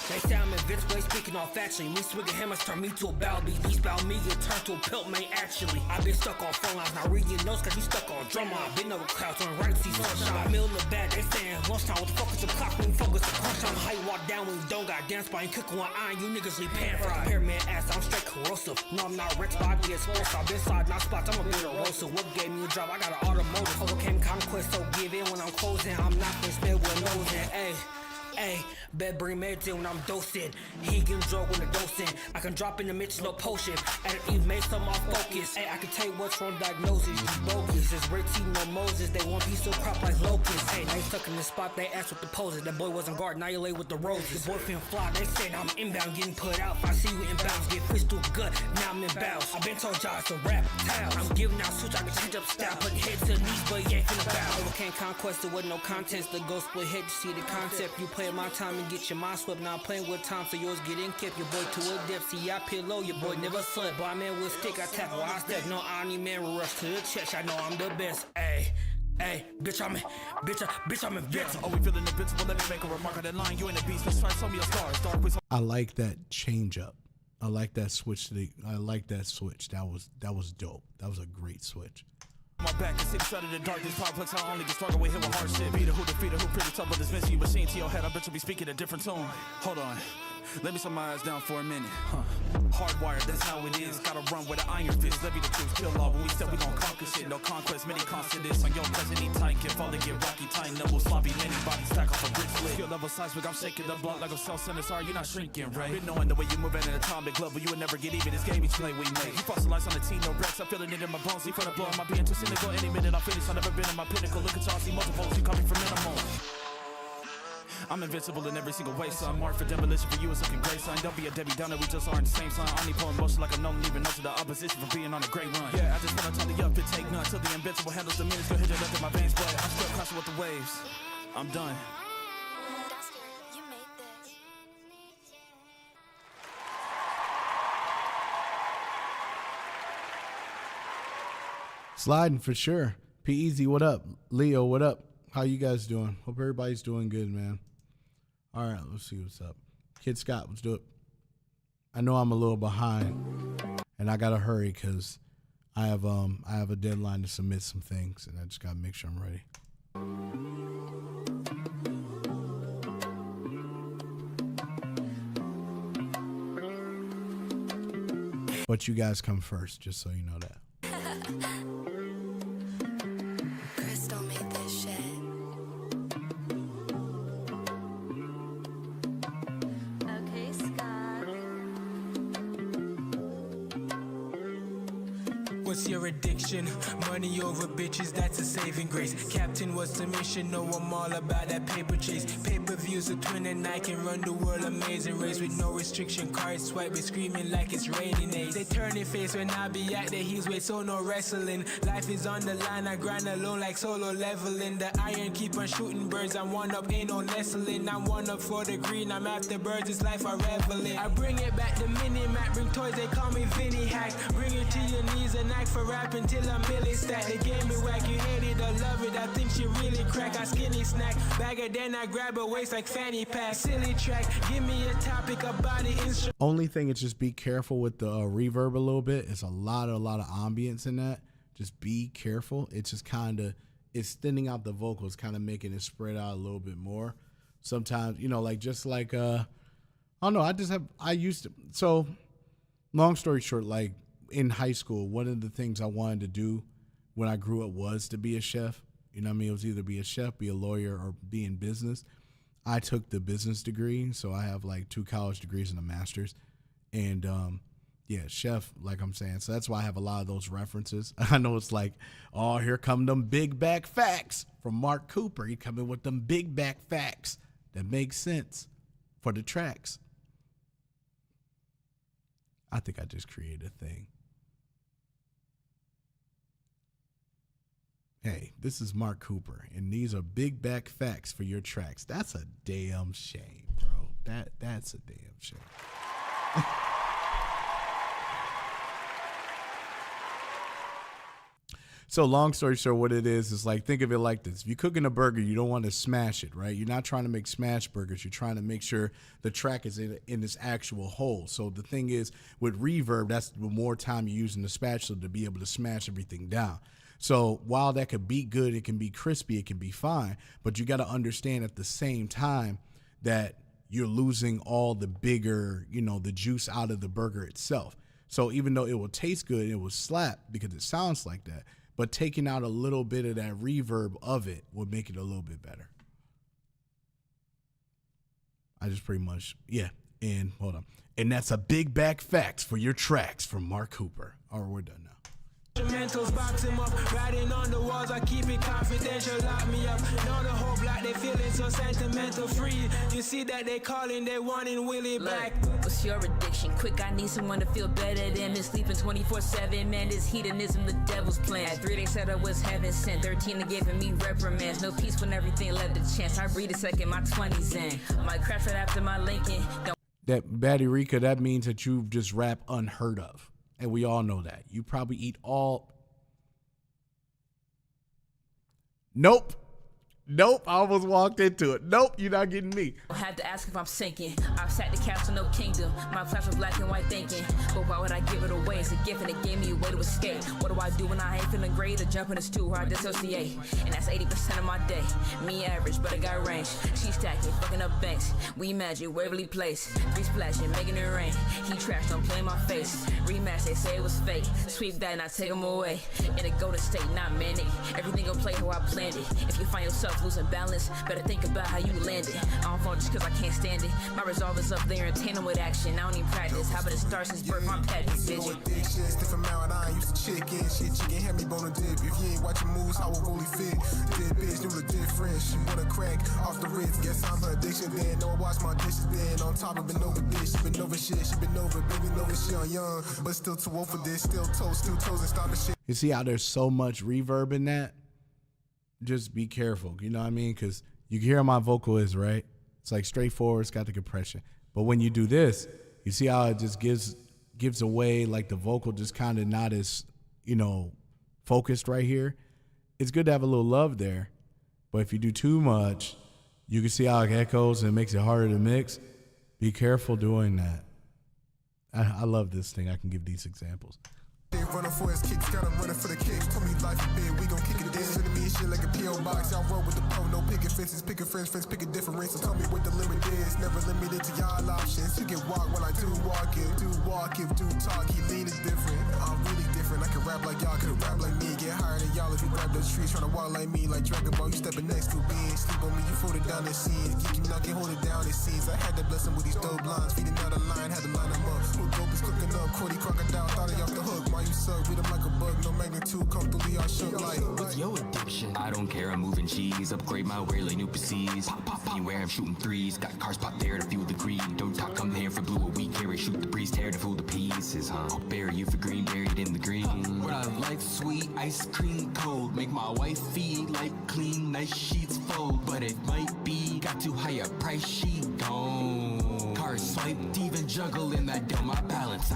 They say I'm invincible, speaking off actually. Me swinging hammers turn me to a battle beat. These bout me get turned to a pelt, man, actually. I've been stuck on phone lines, not reading notes, cause you stuck on drum line. Been over clouds on the right, see sunshine. I'm middle of the bag, they saying lunchtime. What the fuck is the clock when you focus the crunch time? How you walk down when you don't got dance spot. You cook one iron, you niggas leave pan fried. Pyramid ass, I'm straight corrosive. No, I'm not rich, but I get explosive. I've been side, not spots, I'm a bit erosive. What gave me a job? I got an automotive. Overcame conquest, so give in when I'm closing. I'm not gonna spell with nose in, ayy. Ayy, better bring medicine when I'm dosing. He getting drunk when the dosing. I can drop in the mix, no potion. And even made some off focus. Ayy, I can tell you what's wrong diagnosis. You bogus. It's Red T, no Moses. They want piece of crop like locusts. Ayy, they stuck in the spot, they asked with the poses. That boy wasn't guard, now you lay with the roses. The boy finna fly, they said I'm inbound, getting put out. If I see you inbounds, get fished through gut, now I'm inbound. I've been told y'all it's a rap towel. I'm giving out switch, I can change up style. Putting head to the knees, but you ain't finna bow. Overcame conquest, there wasn't no contest. The ghost split head, you see the concept. You play my time and get your mind swept. Now I'm playing with time, so yours get in kept. Your boy to a depth, see I pit low, your boy never slept. Boy, man with stick, I tap while I step. No irony, man will rush to the chest. I know I'm the best. Ayy, ayy, bitch, I'm invincible. Oh, we feeling invincible. Let me make a remark on that line. You ain't a beast. Let's try some of your stars. Dark with I like that change up. I like that switch. I like that switch. That was dope. That was a great switch. my back, the city shut in the dark. This complex, I only get stronger with hit with hard shit. Beat a who defeat a who pretty tough, but this missing machine to your head. I bet you'll be speaking a different tone. Hold on. Let me set my eyes down for a minute. Hardwired, that's how it is. Gotta run with an iron fist. Levy the truth, kill all. When we step, we gon' conquer shit. No conquest, many consonants. On your present, need tight. Can fall and get rocky, tight. Nimble, sloppy, many bodies stack off a brick slit. Skill level seismic, I'm shaking the block like a self-centered. Sorry, you're not shrinking, right? Been knowing the way you move at an atomic level, you would never get even. This game each play we make. You fossilize on the team, no breaks. I'm feeling it in my bones. See for the blow, I might be too cynical. Any minute I finish, I've never been in my pinnacle. Look at y'all, see multiples. You coming from minimal. I'm invincible in every single way, son. Mark for demolition for you is looking great, son. Don't be a Debbie Downer, we just aren't the same, son. Only pulling motion like a no one even knows to the opposition for being on a great run. Yeah, I just wanna tell you up and take none till the invincible handles the minutes. Go hit it up in my veins, but I'm still crashing with the waves. I'm done. Sliding for sure. P Easy, what up? Leo, what up? How you guys doing? Hope everybody's doing good, man. All right, let's see what's up. Kid Scott, let's do it. I know I'm a little behind, and I gotta hurry because I have a deadline to submit some things, and I just gotta make sure I'm ready. But you guys come first, just so you know that. Crystal made this shit. Okay, Scott. What's your addiction? Money over bitches, that's a saving grace. Captain, what's the mission? No, I'm all about that paper chase. Pay-per-views a twin and I can run the world, amazing race with no restriction. Cards swipe, we screaming like it's raining days. They turn their face when I be at the heels weight, so no wrestling. Life is on the line, I grind alone like solo leveling. The iron keep on shooting birds, I'm one up, ain't no nestling. I'm one up for the green, I'm after birds, it's life I revel in. I bring it back, the mini-map, bring toys, they call me Vinny Hack. Bring it to your knees and act for rap until I'm milli stack. The game be whack, you hate it or love it, I think she really crack. I skinny snack, bagger then I grab her waist like fanny pack. Silly track, give me a topic about it. Only thing is just be careful with the reverb a little bit. It's a lot of ambience in that. Just be careful. It's just it's thinning out the vocals, kind of making it spread out a little bit more. Sometimes, like just like I don't know. So long story short, like in high school, one of the things I wanted to do when I grew up was to be a chef. You know what I mean? It was either be a chef, be a lawyer, or be in business. I took the business degree, so I have like 2 college degrees and a master's. And yeah, chef, like I'm saying. So that's why I have a lot of those references. I know it's like, oh, here come them big back facts from Mark Cooper. He coming with them big back facts that make sense for the tracks. I think I just created a thing. Hey, this is Mark Cooper, and these are big back facts for your tracks. That's a damn shame, bro. That's a damn shame. So long story short, what it is like, think of it like this. If you're cooking a burger, you don't want to smash it, right? You're not trying to make smash burgers. You're trying to make sure the track is in its actual hole. So the thing is, with reverb, that's the more time you're using the spatula to be able to smash everything down. So while that could be good, it can be crispy, it can be fine, but you got to understand at the same time that you're losing all the bigger, the juice out of the burger itself. So even though it will taste good, it will slap because it sounds like that. But taking out a little bit of that reverb of it would make it a little bit better. I just pretty much, yeah. And hold on. And that's a big back facts for your tracks from Mark Cooper. All right, we're done now. Instrumentals, box him up, writing on the walls, I keep it confidential, lock me up. Know the whole block, they feeling so sentimental, free. You see that they calling, they wanting Willie back. What's your addiction? Quick, I need someone to feel better than me. Sleeping 24/7, man, this hedonism, the devil's plan. At 3 they said I was heaven sent, 13 they giving me reprimands. No peace when everything left a chance. I breathe a second, my 20s in. I might crash right after my Lincoln. That Batty Rika, that means that you've just rap unheard of. And we all know that. You probably eat all. Nope. Nope. I almost walked into it. Nope. You're not getting me. I had to ask if I'm sinking. I've sat the castle, no kingdom. My flash was black and white thinking. But why would I give it away? It's a gift and it gave me a way to escape. What do I do when I ain't feeling great? I jump in the stool where I dissociate. And that's 80% of my day. Me average, but I got range. She stacking, fucking up banks. We magic, Waverly Place. 3 splashing, making it rain. He trash, don't play in my face. Rematch, they say it was fake. Sweep that and I take them away. In a golden state, not manic. Everything gon' play how I planned it. If you find yourself losing balance, better think about how you landed. I don't fall just cause I can't stand it. My resolve is up there and tandem with action. I don't even practice. How about it start since birth? I'm petty, bitch. Stiff out, I ain't used to chicken. Shit, you can't have me bone a dip. If you ain't watching moves, how will fully fit? Dead bitch, you look different. She wanna crack off the wrist. Guess I'm her addiction then. No, I wash my dishes then. On top of been over this. She been over shit. She been over, baby, over shit. I'm young, but still too old for this. Still toes and stop the shit. You see how there's so much reverb in that? Just be careful. You know what I mean? Because you can hear how my vocal is, right? It's like straightforward. It's got the compression. But when you do this, you see how it just gives away, like the vocal just kind of not as, focused right here. It's good to have a little love there. But if you do too much, you can see how it echoes and it makes it harder to mix. Be careful doing that. I love this thing. I can give these examples. Running for his kicks, gotta run it for the kicks. Told me life a bit, we gon' kick it again. To me shit like a P.O. box. Y'all roll with the pro, no picking fences, picking friends, pick a different race. So tell me what the limit is. Never limited to y'all options. You can walk when I do walk it, do walk if do talk. He lean is different. I'm really different. I can rap like y'all, could rap like me. Get higher than y'all if you grab those trees. Tryna walk like me, like Dragon Ball. You stepping next to being. Sleep on me, you floated down the scenes. Geek you knocking, hold it down the scenes. I had to bless him with these dope lines. Feeding out a line, had to line them up. Who dope is cooking up? Cordy crocodile, thought he off the hook. Why you suck? Read him like a bug, no magnitude, comfortably I shook like. What's your addiction? I don't care, I'm moving cheese. Upgrade my wear like new PCs. Pop, anywhere, I'm shooting threes. Got cars pop there to fuel the greed. Don't talk, come here for blue, a week carry. Shoot the breeze, tear to fool the pieces, huh? I'll bury you for green, buried in the green. What I like, sweet ice cream cold. Make my wife feel like clean, nice sheets fold. But it might be, got too high a price, she don't. Card swiped, even juggle in that dough, my balance.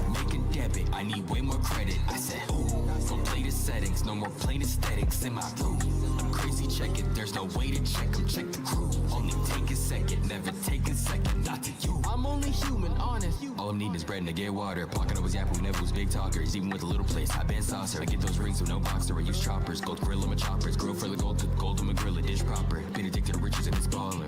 Making debit, I need way more credit. I said, ooh, from play to settings, no more plain aesthetics in my room. I'm crazy, check it, there's no way to check them, check the crew. Only take a second, never take a second, not to you. I'm only human, honest. All I'm needing is bread and to get water. Pocket always yapping, we never was big talkers. Even with a little place, I been saucer. I get those rings with no boxer, I use choppers. Gold grill on my choppers, grill for the gold, cook gold on my grill, a dish proper. Been addicted to riches and it's baller.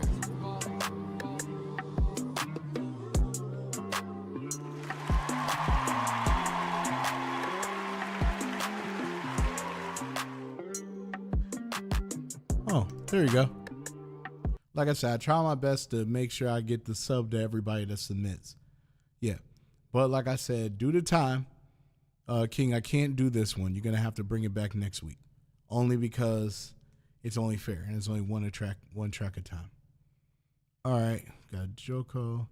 Oh, there you go. Like I said, I try my best to make sure I get the sub to everybody that submits. Yeah. But like I said, due to time, King, I can't do this one. You're going to have to bring it back next week. Only because it's only fair. And it's only one track at a time. All right. Got Joko,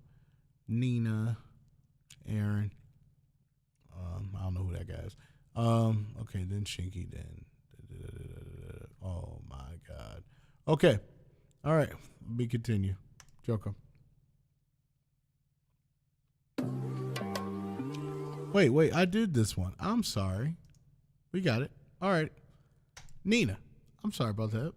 Nina, Aaron. I don't know who that guy is. Okay, then Shinky, then. Oh, my God. Okay. All right. We continue. Joko. Wait. I did this one. I'm sorry. We got it. All right. Nina, I'm sorry about that.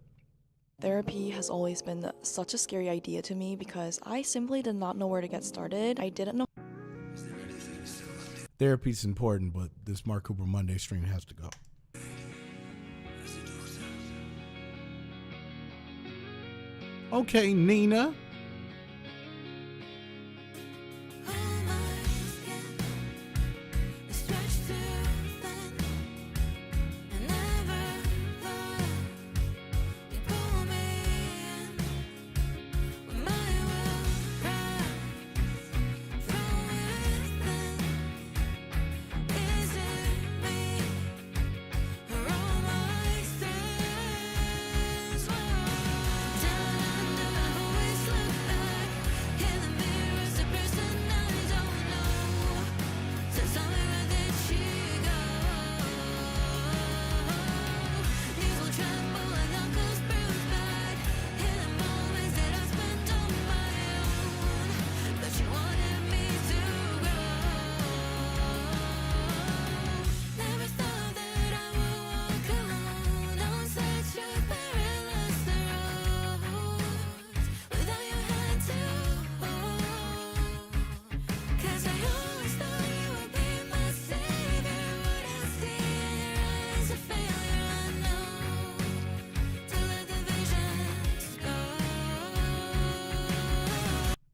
Therapy has always been such a scary idea to me because I simply did not know where to get started. I didn't know. Therapy's important, but this Mark Cooper Monday stream has to go. Okay, Nina.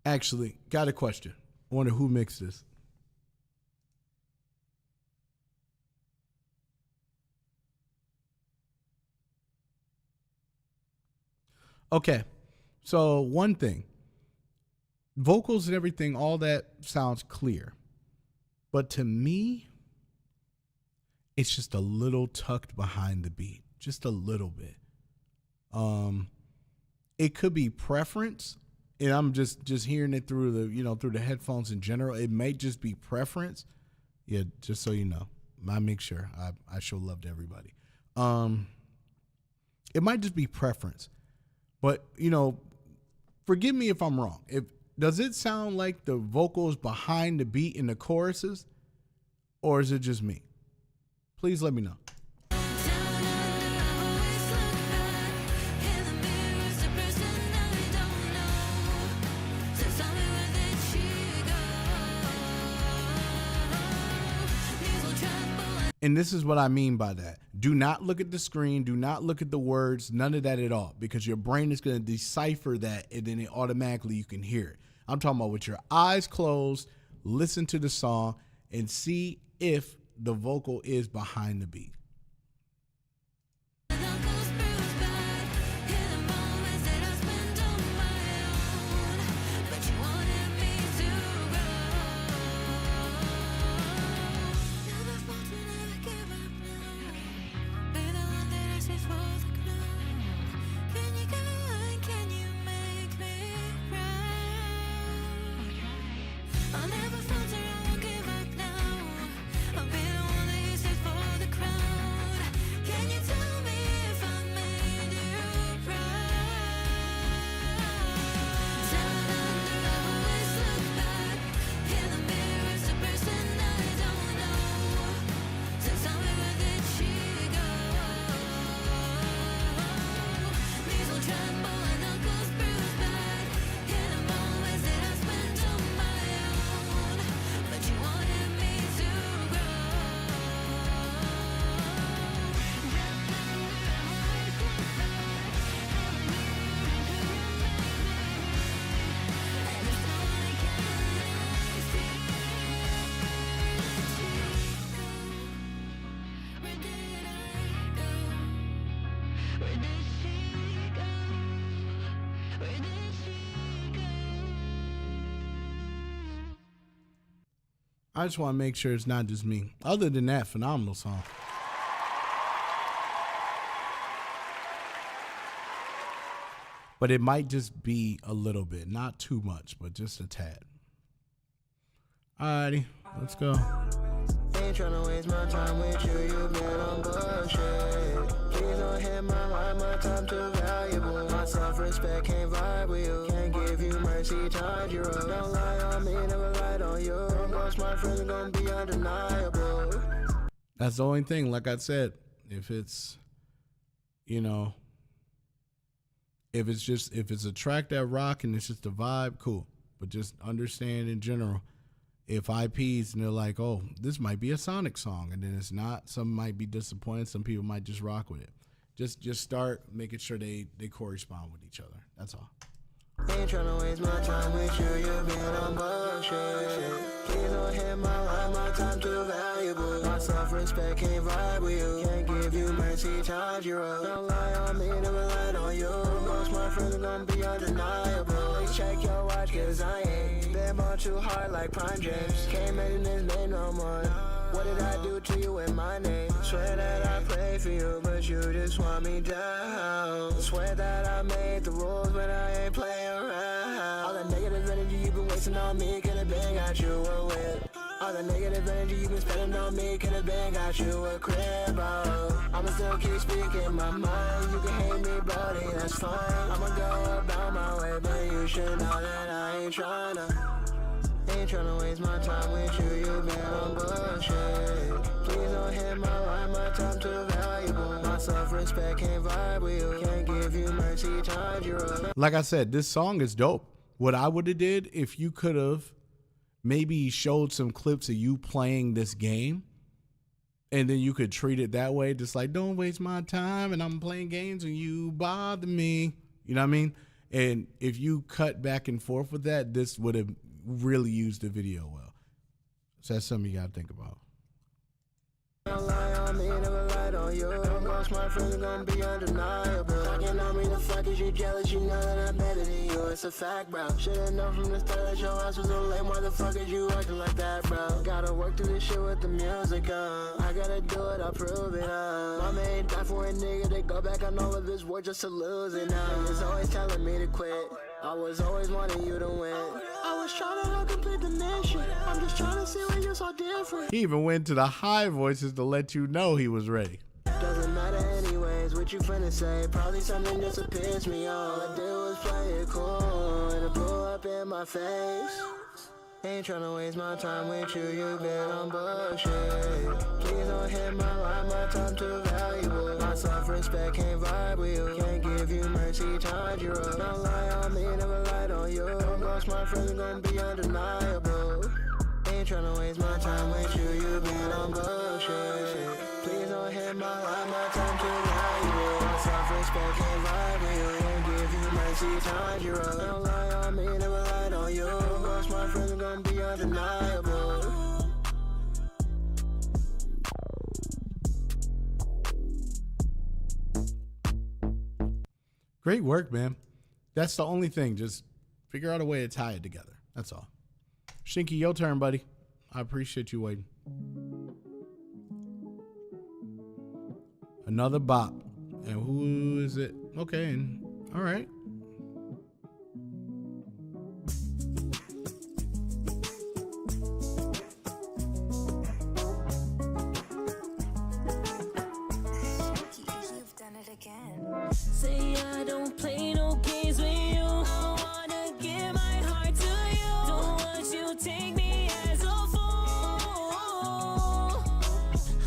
Actually, got a question. I wonder who mixed this. Okay, so one thing. Vocals and everything, all that sounds clear. But to me, it's just a little tucked behind the beat. Just a little bit. It could be preference. And I'm just hearing it through the headphones in general. It may just be preference. Yeah, just so you know. I make sure. I show love to everybody. It might just be preference. But, forgive me if I'm wrong. Does it sound like the vocals behind the beat in the choruses? Or is it just me? Please let me know. And this is what I mean by that. Do not look at the screen. Do not look at the words. None of that at all. Because your brain is going to decipher that and then it automatically you can hear it. I'm talking about with your eyes closed, listen to the song and see if the vocal is behind the beat. I just want to make sure it's not just me. Other than that, phenomenal song. But it might just be a little bit. Not too much, but just a tad. Alrighty, let's go. Ain't tryna waste my time with you, you've been on bullshit. Please don't hit my mind, my time too valuable. My self-respect can't vibe with you. Can't give you mercy, tied you up. Don't lie on me, never lied on you. Most my friends are gonna be undeniable. That's the only thing, like I said, If it's, you know, if it's a track that rock and it's just a vibe, cool. But just understand in general, if IPs and they're like, oh, this might be a Sonic song, and then it's not, some might be disappointed, some people might just rock with it. Just start making sure they correspond with each other. That's all. Ain't tryna waste my time with you, you being on bullshit. Please don't hit my line, my time too valuable. My self-respect can't vibe with you. Can't give you mercy, charge you up. Don't lie on me, never lied on you. Most my friends are gonna be undeniable. Please check your watch, cause I ain't been on too hard like Prime James. Can't mention his name no more. What did I do to you in my name? Swear that I pray for you, but you just want me down. Swear that I made the rules, but I ain't playing around. All the negative energy you've been wasting on me could've been got you a whip. All the negative energy you've been spending on me could've been got you a crib. I'ma still keep speaking my mind. You can hate me, buddy, that's fine. I'ma go about my way, but you should know that I ain't tryna waste my time with you, you been on bullshit. Please don't hit my line, my time too valuable. My self-respect can't vibe with you. Can't give you mercy, charge you up. Like I said, this song is dope. What I would have did, if you could have maybe showed some clips of you playing this game, and then you could treat it that way, just like, don't waste my time, and I'm playing games and you bother me. You know what I mean? And if you cut back and forth with that, this would have really used the video well. So that's something you gotta think about. Don't lie on me, never lied on you. Most my friends are gonna be undeniable. Talking on me, the fuck is you jealous? You know that I'm better than you, it's a fact, bro. Should've known from the start that your ass was a lame motherfucker. You acting like that, bro. Gotta work through this shit with the music, I gotta do it, I'll prove it, My man died for a nigga to go back on all of his work just to lose it, He was always telling me to quit. I was always wanting you to win. I was trying to complete the mission. I'm just trying to see where you're so different. He even went to the high voices to let you know he was ready. Doesn't matter anyways, what you finna say. Probably something just to piss me off. All I did was play it cool and it blew up in my face. Ain't tryna waste my time with you, you been on bullshit. Please don't hit my line, my time too valuable. My self-respect can't vibe with you. Can't give you mercy, charge you up. Don't lie on me, never lied on you. Most my friends are gonna be undeniable. Ain't tryna waste my time with you, you been on bullshit. Please don't hit my line, my time too valuable. My self-respect can't vibe with you. Can't give you mercy, charge you up. Don't lie on me, never lied on you. Most my friends are gonna be undeniable. Great work, man. That's the only thing. Just figure out a way to tie it together. That's all. Shinky, your turn, buddy. I appreciate you waiting. Another bop. And who is it? Okay, and all right. You've done it again. Say I don't play no games with you. I wanna give my heart to you. Don't want you take me as a fool.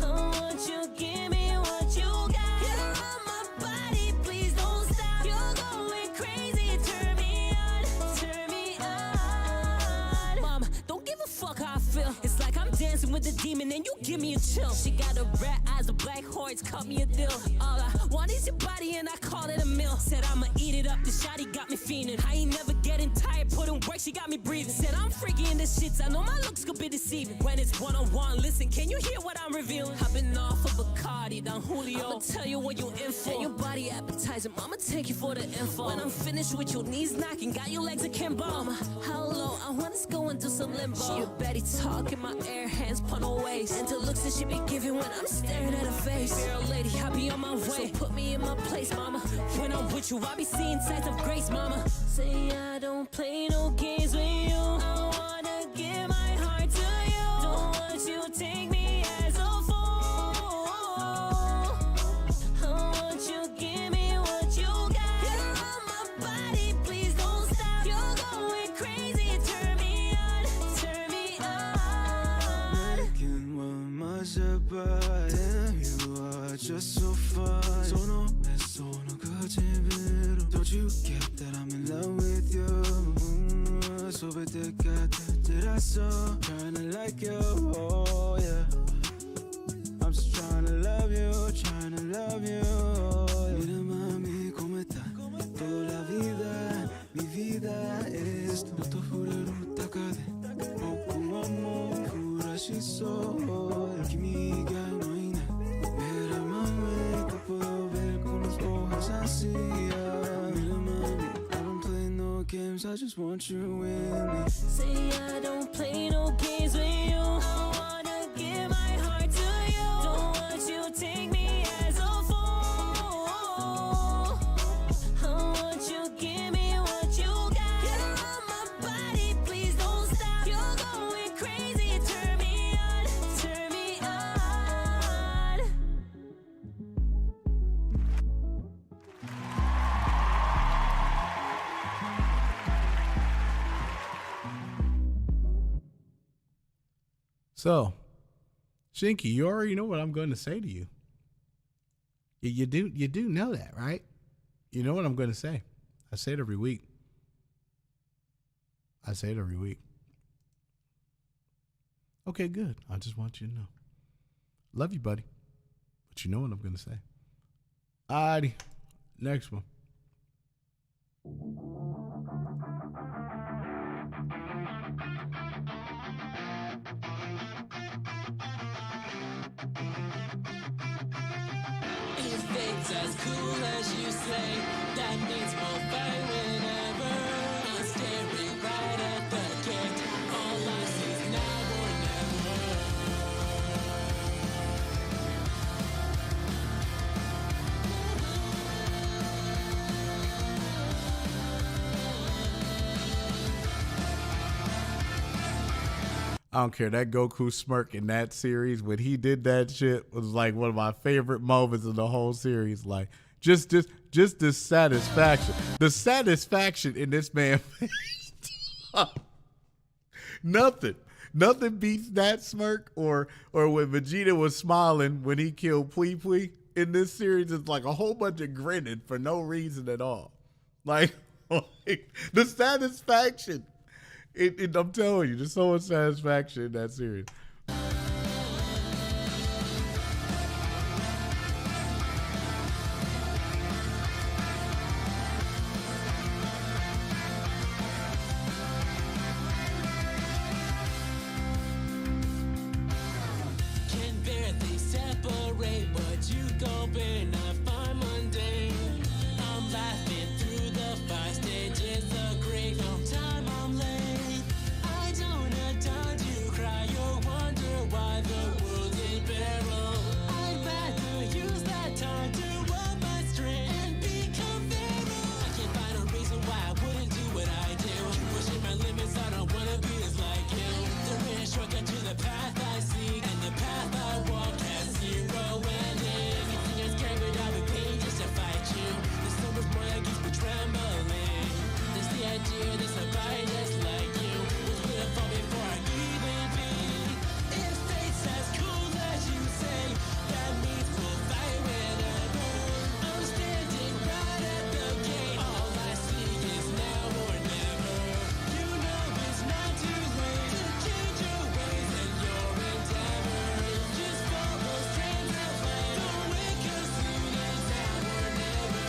I want you give me what you got. You're on my body, please don't stop. You're going crazy, turn me on, Mama, don't give a fuck how I feel. It's like I'm dancing with a demon and you give me a chill. She got a rat eyes, a black horns, cut me a deal. All I want is your body and I call it a meal. Said I'ma eat it up, the shawty got me fiending. I ain't never getting tired, put in work, she got me breathing. Said I'm freaky in the shits, I know my looks could be deceiving. When it's one-on-one, listen, can you hear what I'm revealing? I've been off of Bacardi, down Julio. I'ma tell you what you in for. And your body appetizing, I'ma take you for the info. When I'm finished with your knees knocking, got your legs akimbo. Mama, how low, I wanna go and do some limbo. She a Betty talk in my air, hands pun her waist. And the looks that she be giving when I'm staring at her face. Fair lady, I be on my way. So put me in my place, mama. When I'm with you, I be seeing signs of grace, mama. Say I don't play no games with you. I wanna give my heart to you. Don't want you take me as a fool. I want you give me what you got. You're on my body, please don't stop. You're going crazy, turn me on, turn me on. Making one much about him, you watch just so far. Sono 그집으로. Don't you get that I'm in love with you? 소비때까지 들었어. Trying to like you, oh yeah. I'm just trying to love you, trying to love you. Mira mami, ¿cómo estás? Toda la vida, mi vida es tu. 또 후레로 닦아대. 먹고 안먹 후라시소. 기미가 너이네. Mira mami, te puedo ver con los ojos así. Mira mami, I don't play no games, I just want you with me. Say I don't play no games with you. I wanna give my heart to you. Don't want you to take me as a fool. I want you to give me what you got. You're on my body, please don't stop. You're going crazy, turn me on, turn me on. So, Shinky, you already know what I'm going to say to you. You do know that, right? You know what I'm going to say. I say it every week. Okay, good. I just want you to know. Love you, buddy. But you know what I'm going to say. Alrighty. Next one. If it's as cool as you say, that means we'll fight whenever. I'm staring right at the gate. All I see is now or never. I don't care. That Goku smirk in that series when he did that shit was like one of my favorite moments in the whole series. Like just this satisfaction. The satisfaction in this man face. Nothing beats that smirk or when Vegeta was smiling when he killed Pui Pui in this series. It's like a whole bunch of grinning for no reason at all. Like the satisfaction. I'm telling you, there's so much satisfaction in that series. Can barely separate what you go been. I find mundane. I'm laughing through the 5 stages of grief. No time I'm late. I don't have time to cry or wonder why the world's in peril. I'd rather use that time to up my strength and become pharaoh. I can't find a reason why I wouldn't do what I do. Pushing my limits, I don't wanna be as like you. There is a shortcut to the path I seek, and the path I walk has zero ending. Everything is scary, but I'll be paid just to fight you. There's so much more that keeps me trembling. There's the idea that somebody just like you was gonna fall before I even be. If fate's as cool as you say, that means we'll fight whenever. I'm standing right at the gate. All I see is now or never. You know it's not too late to change your ways and your endeavor. Just follow strands of light. Don't wake as soon as now or never.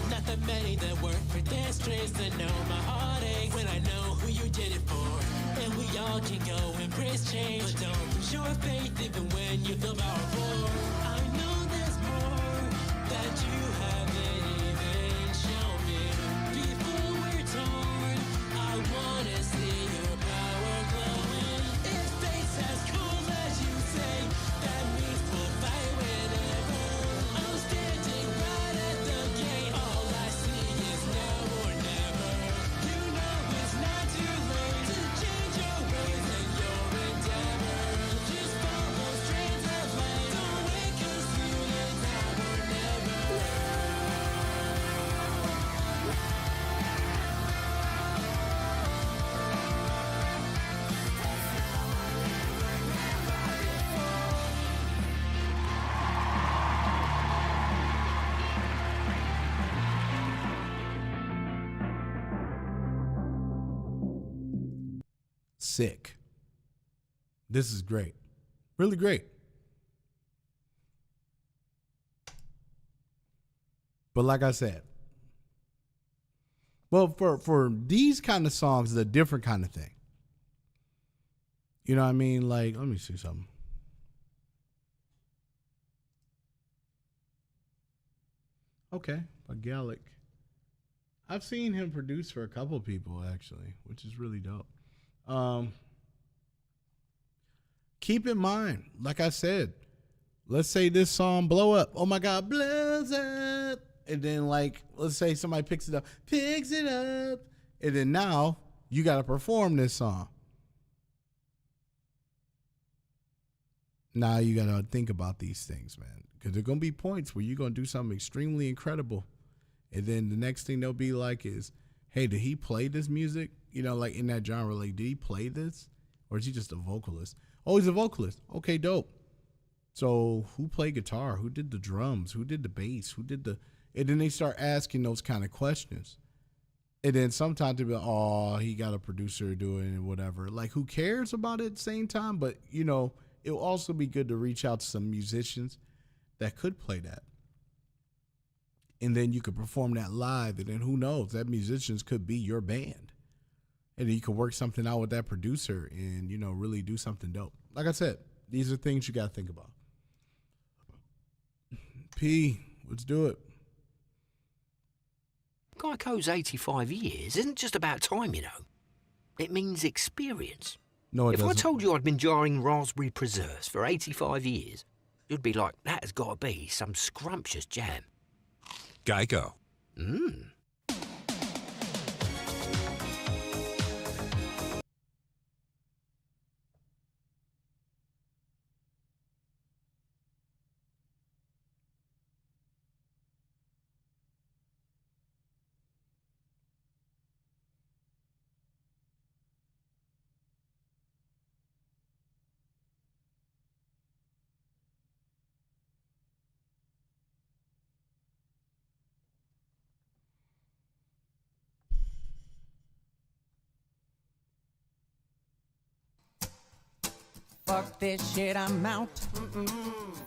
Not that many that work for their strengths to know my heartache when I know who you did it for. And we all can go embrace change, but don't lose your faith even when you feel powerful. I know there's more that you haven't even shown me. Before we're torn, I wanna see your power glowing. If fate's as cool as you say, that means we'll fight whenever. I'm standing right at the gate. All I see is now or never. You know it's not too late to change your ways and your endeavor. Just follow strands of light. Don't wake Sick. This is great. Really great. But like I said, well, for these kind of songs, it's a different kind of thing. You know what I mean? Like, let me see something. Okay, but Gallic. I've seen him produce for a couple people, actually, which is really dope. Keep in mind, like I said, let's say this song blow up. Oh my God, blows up. And then, like, let's say somebody picks it up, and then now you got to perform this song. Now you got to think about these things, man, because there are going to be points where you're going to do something extremely incredible. And then the next thing they'll be like is, hey, did he play this music? You know, like in that genre, like, did he play this? Or is he just a vocalist? Oh, he's a vocalist. Okay, dope. So who played guitar? Who did the drums? Who did the bass? Who did the... And then they start asking those kind of questions. And then sometimes they'll be like, oh, he got a producer doing it and whatever. Like, who cares about it at the same time? But, you know, it'll also be good to reach out to some musicians that could play that. And then you could perform that live. And then who knows? That musicians could be your band. And then you could work something out with that producer and, you know, really do something dope. Like I said, these are things you got to think about. P, let's do it. Geico's 85 years isn't just about time, you know. It means experience. No, it doesn't. If I told you I'd been jarring raspberry preserves for 85 years, you'd be like, that has got to be some scrumptious jam. Geico. Fuck this shit, I'm out.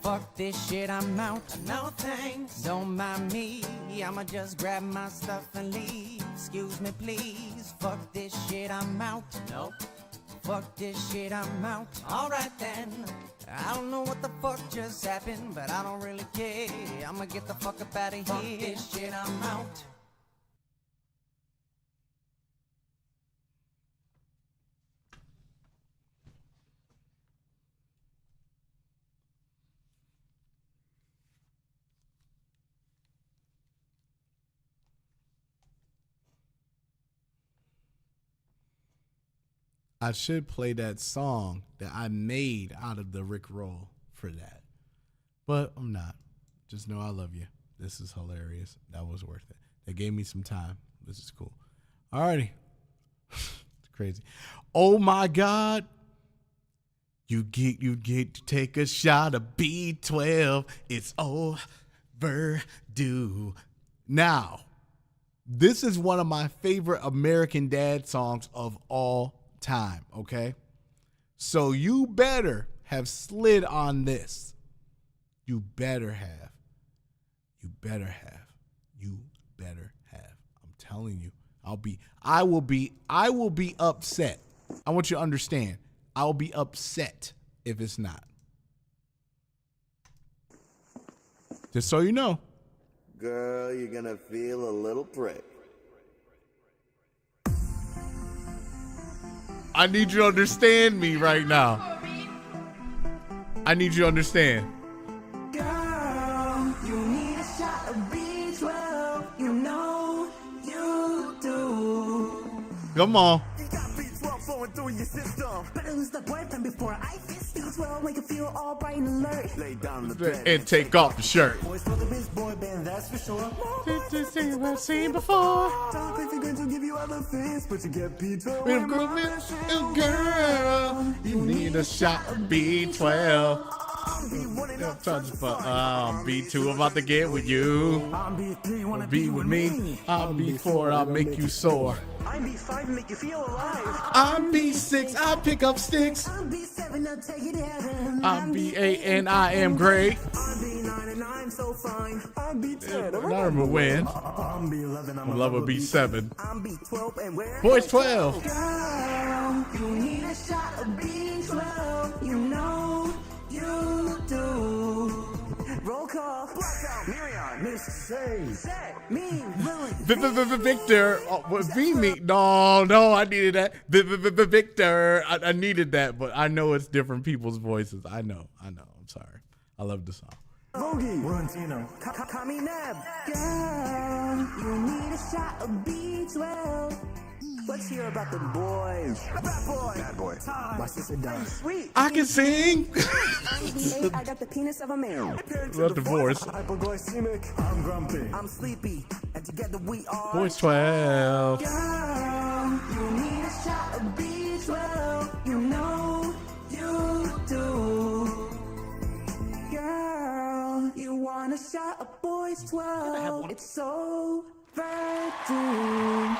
Fuck this shit, I'm out. No thanks. Don't mind me. I'ma just grab my stuff and leave. Excuse me, please. Fuck this shit, I'm out. Nope. Fuck this shit, I'm out. Alright then. I don't know what the fuck just happened, but I don't really care. I'ma get the fuck up out of here. Fuck this shit, I'm out. I should play that song that I made out of the Rick Roll for that. But I'm not. Just know I love you. This is hilarious. That was worth it. They gave me some time. This is cool. Alrighty. It's crazy. Oh my God. You get to take a shot of B12. It's overdue. Now, this is one of my favorite American Dad songs of all time, okay? So you better have slid on this. You better have. You better have. You better have. I'm telling you. I will be upset. I want you to understand. I'll be upset if it's not. Just so you know. Girl, you're gonna feel a little prick. I need you to understand me right now. I need you to understand. Girl, you need a shot of B12. You know you do. Come on. You got B12 flowing through your system. Better lose the boyfriend before I fist B12. Make you feel all bright and alert. Lay down the bed And take off the shirt. Boys for the biz boy band, that's for sure. This thing I've seen before. Don't think they're going to give you other things, but you get B12. Girl, you need a shot of B12. I'm B1 and I'm Touch but I'm B2 about to get with you. I'm B3, wanna Be with me. I'm B4, I'll make you sore. I'm B5, make you feel alive. I'm B6, I pick up sticks. I'm B7, I'll take it out. I'm B8 and I am great. I'm B9 and I'm so fine. I'm B10, I remember when. I'm B11, I'm I love a B7. I'm B12 and where? Boys 12. Girl, you need a shot of B12. You know you do. Roll call. Blackout. Miriam. Miss Say. Set. Me. Lily. Victor. Be me. No, I needed that. Victor. I needed that, but I know it's different people's voices. I know. I'm sorry. I love the song. Vogie. Valentino. Kami Neb. Girl, you need a shot of B12. Let's hear about the boys. Bad boy. Bad boy. My sister does. Sweet. I can sing. I'm B8. I got the penis of a man. Love divorce. Hypoglycemic. I'm grumpy. I'm sleepy. And together we are. Boys 12. Girl, you need a shot of B12. You know you do. Girl, you want a shot of Boys 12. It's so virgin.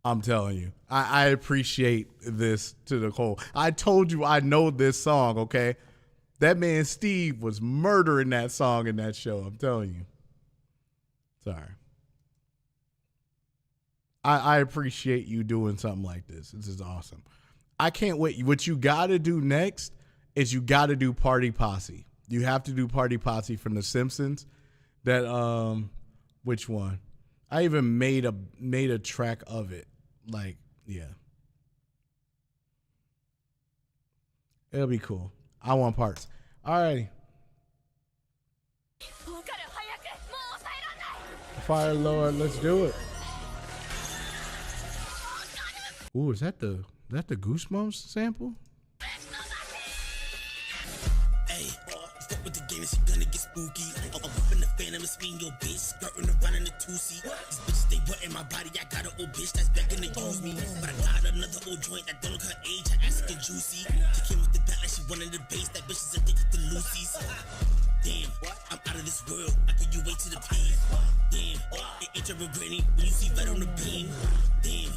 I'm telling you, I appreciate this to the core. I told you I know this song, okay? That man Steve was murdering that song in that show. I'm telling you. Sorry. I appreciate you doing something like this. This is awesome. I can't wait. What you got to do next is you got to do Party Posse. You have to do Party Posse from The Simpsons. That which one? I even made a track of it. Like, yeah. It'll be cool. I want parts. Alrighty. Fire Lord, let's do it. Ooh, is that the Goosebumps sample? Hey, fuck with the game, she gonna get spooky. I'm up in the phantom, it's me and your bitch, skirting around in the 2C. These bitches, they wantin' my body, I got an old bitch that's begging to use me. But I got another old joint that don't look her age, her ass get juicy. She came with the back like she wanted the base, that bitch is addicted to Lucy's. Damn, I'm out of this world, I put you way to the pain. Damn, it ain't your granny when you see red on the beam. Damn,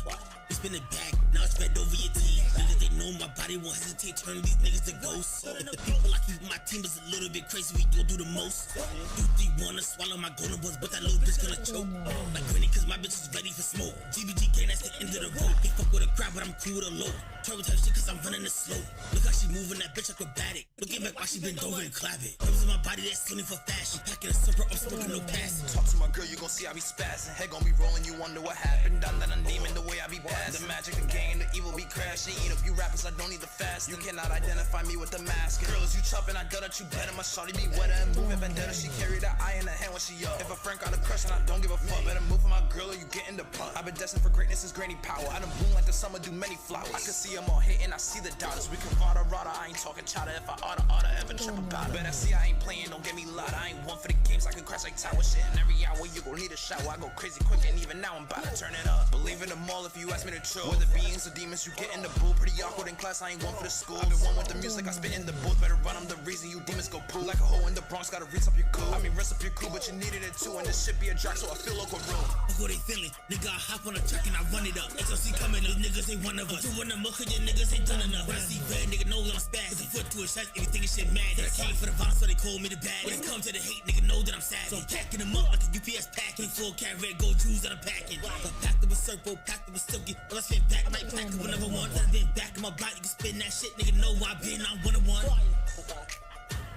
we spin it back, now it's red over your teeth. Niggas, they know my body won't hesitate, turn these niggas to ghosts. If the people I keep in my team is a little bit crazy, we gon' do the most. You three wanna swallow my golden ones, but that little bitch gonna choke. Like granny, cause my bitch is ready for smoke. GBG gang, that's the end of the road. They fuck with a crowd, but I'm cool with a low. Turn with her shit cause I'm running it slow. Look how she moving, that bitch acrobatic. Looking back while she been over and clap it. Curves in my body, that's skinny for fashion. I'm packing a super, I'm smoking no pass. Talk to my girl, you gon' see I be spazzing. Head gon' be rolling, you wonder what happened. Done that I'm demon, the way I be bad. The magic, the game, the evil be crashing. Eat up you rappers, I don't need the fast. You cannot identify me with the mask. Girls, you chopping, I got at you better. My shawty be wetter and moving vendetta. She carry that eye in her hand when she up. If a friend got a crush and I don't give a fuck, better move for my girl or you get in the punt. I've been destined for greatness since granny power. I done bloom like the summer, do many flowers. I can see them all hating, I see the doubters. We can rada rada, I ain't talking chowder. If I oughta ever trip about it. Better see I ain't playing, don't get me loud. I ain't one for the games, I can crash like tower shit. And every hour you gon' need a shower. I go crazy quick and even now I'm about to turn it up. Believe in them all if you ask me to chill. Whether beings or demons, you get in the booth. Pretty awkward in class, I ain't one for the school. I've been one with the music, I spit in the booth. Better run, I'm the reason you demons go poo. Like a hole in the Bronx, gotta rinse up your cool. I mean, rinse up your cool, but you needed it too. And this shit be a drag, so I feel local room. Who they feeling? Nigga, I hop on a track and I run it up. XLC coming, those niggas ain't one of us. Doing the muck, your niggas ain't done enough. When I see red, nigga know that I'm spaz. Put the foot to his chest, anything is shit mad. That I came for the violence, so they call me the bad. When it comes to the hate, nigga know that I'm sad. So I'm packing them up like a UPS package. Full cat red gold jewels that I'm packing. I packed up a circle, packed up a silky. Well, I spin back, I might pack up another one. That I've been back in my body, you can spin that shit, nigga know why I been on 101.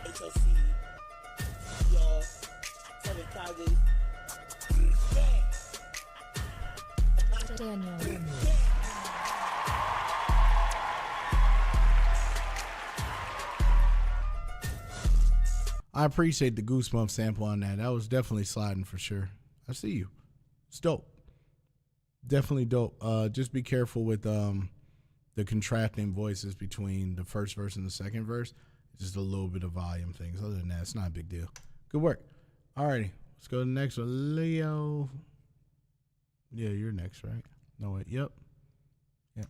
HLC, y'all, 7 Tigers. Daniel. I appreciate the Goosebumps sample on that. That was definitely sliding for sure. I see you. It's dope. Definitely dope. Just be careful with the contracting voices between the first verse and the second verse. Just a little bit of volume things. Other than that, it's not a big deal. Good work. Alrighty. Let's go to the next one. Leo. Yeah, you're next, right? No, wait. Yep. Yep.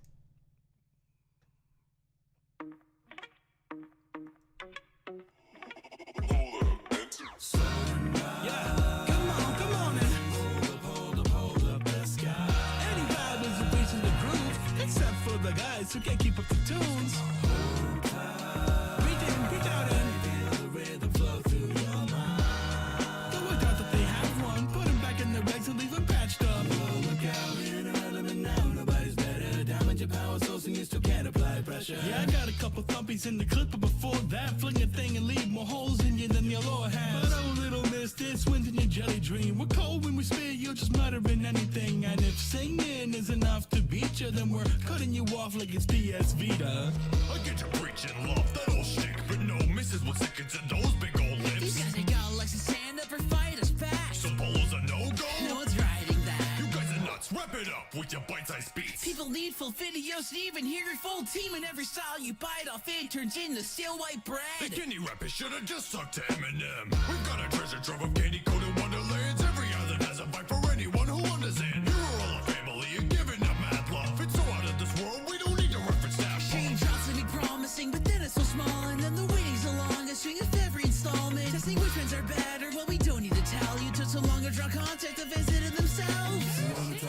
scratched up. Oh, look out, we're irrelevant now. Nobody's better. Diamond your power source and you still can't apply pressure. Yeah, I got a couple thumpies in the clip, but before that, fling a thing and leave more holes in you than your Lord has. But oh, little miss, this wins in your jelly dream. We're cold when we spit, you're just muttering anything. And if singing is enough to beat you, then we're cutting you off like it's PS Vita. I get you preaching love, that old shtick, but no misses what's sticking to those big old lips. These guys ain't got legs to stand up or fight us back. So Polo's a no-go? No one's riding that. You guys are nuts, wrap it up with your bite-sized beats. People need full videos to even hear your full team, and every style you bite off it turns into stale white bread. The candy rappers should've just sucked to Eminem. We've got a treasure trove of candy-coated wonderlands. Every island has a vibe for anyone who understands. You are all a family and giving up mad love. It's so out of this world, we don't need to reference that. Change drops to be promising, but then it's so small, and then the waiting's the longest string of every installment. Testing which ones are better, well, we don't need to tell you. Took so long to draw contact to visit it themselves.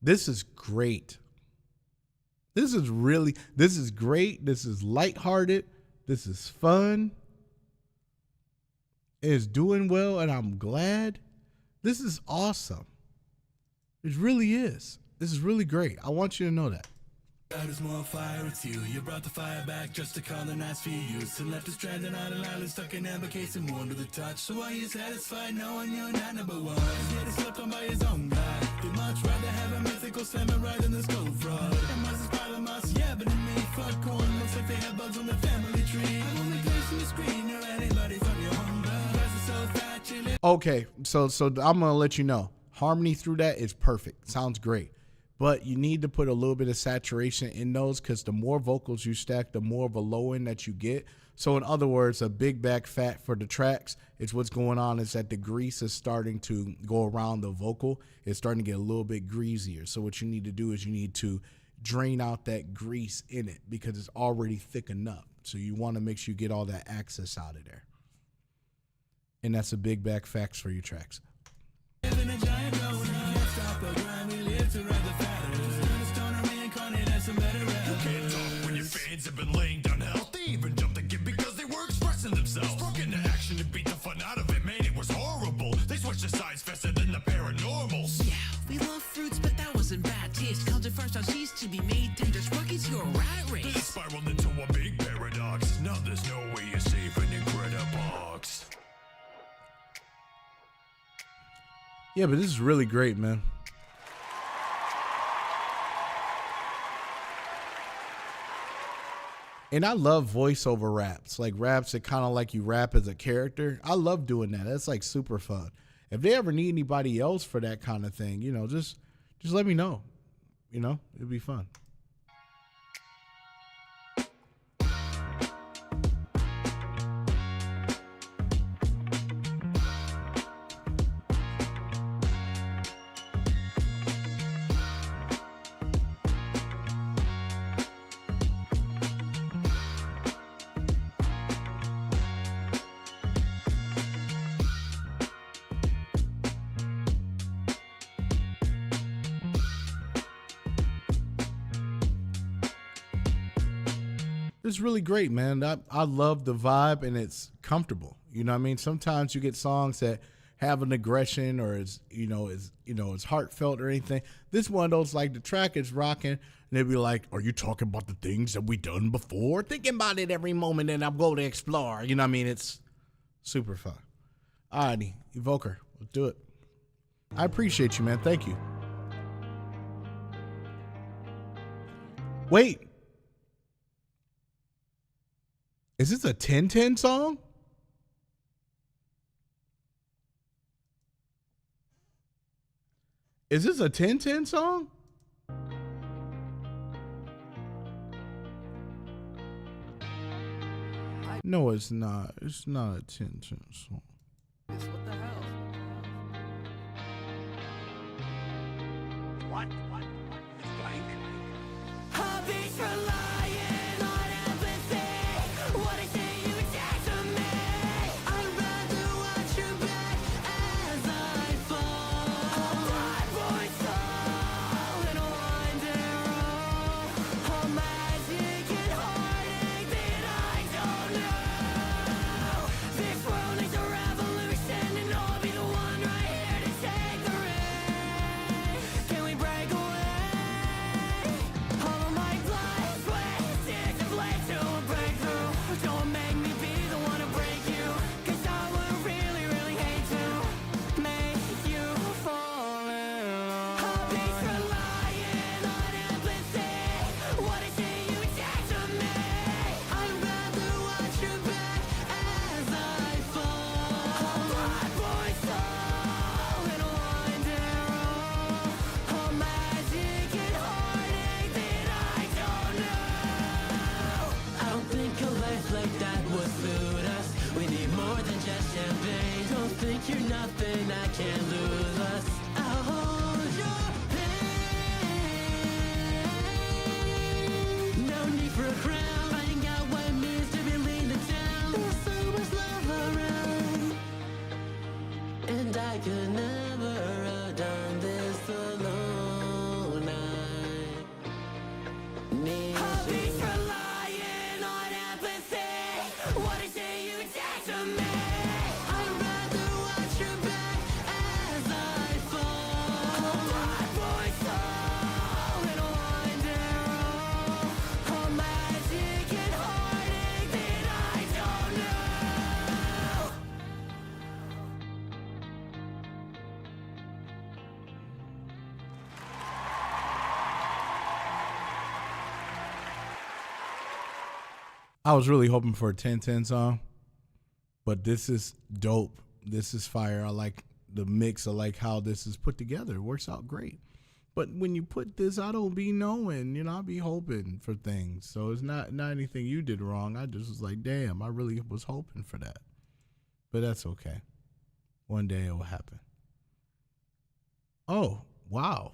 This is great. This is great. This is lighthearted. This is fun. It's doing well, and I'm glad. This is awesome. It really is. This is really great. I want you to know that. God is more fire, it's you. You brought the fire back just to colonize for use. And left us stranded on an island stuck in amber case and warm to the touch. So are you satisfied knowing you're not number one? Yet he slept on by his own guy. They'd much rather have a mythical samurai than this gold fraud. And Mars is part of Mars, yeah, but in me, fuck corn. Looks like they have bugs on the family tree. I'm only placing the screen or anybody from your home. Guys are so fat, you live. Okay, so I'm gonna let you know. Harmony through that is perfect. Sounds great. But you need to put a little bit of saturation in those, because the more vocals you stack, the more of a low end that you get. So in other words, a big back fat for the tracks, it's what's going on is that the grease is starting to go around the vocal. It's starting to get a little bit greasier. So what you need to do is you need to drain out that grease in it, because it's already thick enough. So you want to make sure you get all that excess out of there. And that's a big back facts for your tracks. Fans have been laying down hell. They even jumped the gig because they were expressing themselves. Struck into action to beat the fun out of it, man, it was horrible. They switched the sides faster than the paranormals. Yeah, we love fruits, but that wasn't bad taste. Culture first on cheese to be made tender. Sparkies, you're a rat race. They spiraled into a big paradox. Now there's no way you're safe in Incredibox. Yeah, but this is really great, man. And I love voiceover raps, like raps that kind of like you rap as a character. I love doing that. That's like super fun. If they ever need anybody else for that kind of thing, you know, just let me know. You know, it'd be fun. It's really great, man. I love the vibe, and it's comfortable. You know what I mean? Sometimes you get songs that have an aggression or is heartfelt or anything. This one of those, like, the track is rocking, and they'll be like, are you talking about the things that we done before? Thinking about it every moment, and I'm going to explore. You know what I mean? It's super fun. All righty, Evoker, let's do it. I appreciate you, man. Thank you. Wait. Is this a 10-10 song? Is this a 10-10 song? No, it's not. It's not a 10-10 song. What the hell? What? It's blank. Hobbies for lying on empathy. What I say you attack to me. I'd rather watch your back as I fall. A bad boy soul in a winding road. A magic and heartache that I don't know. This world needs a revolution, and I'll be the one right here to take the You're nothing, I can't lose us. I'll hold your hand. No need for a crown. Finding out what it means to be lean the town. There's so much love around, and I could never have done this alone. I need hobbies relying on empathy. What is it you take to me? I was really hoping for a 10-10 song, but this is dope. This is fire. I like the mix. I like how this is put together. It works out great. But when you put this, I don't be knowing, I be hoping for things. So it's not anything you did wrong. I just was like, damn, I really was hoping for that. But that's okay. One day it will happen. Oh, wow.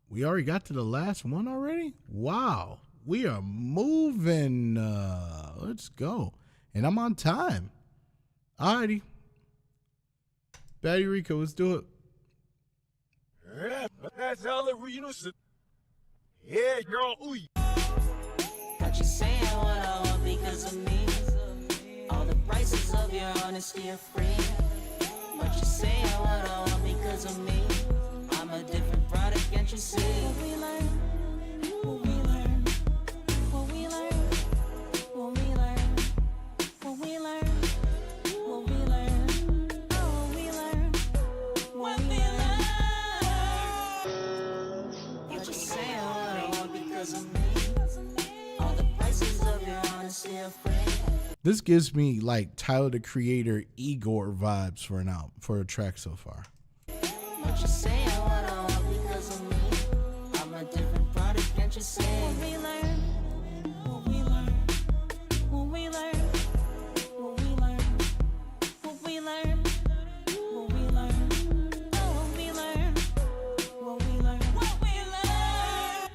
We already got to the last one already? Wow. We are moving. Let's go. And I'm on time. Alrighty. Batty Rico, let's do it. That's all the yeah, girl. Ooh. Got you saying what I want because of me. All the prices of your honesty are free. But you saying what I want because of me. I'm a different product, can't you see? What we learn, what we learn, what we learn, what we learn, what we learn, what we learn, oh, what we learn, what we learn. But you saying what I want because of me. All the prices of your honesty are free. This gives me like Tyler the Creator, Igor vibes for a track so far. But you say what I want because of me. I'm a different product, can't you see? What we learn, what we learn, what we learn, what we learn, what we learn, what we learn, oh, what we learn, what we learn, what we learn,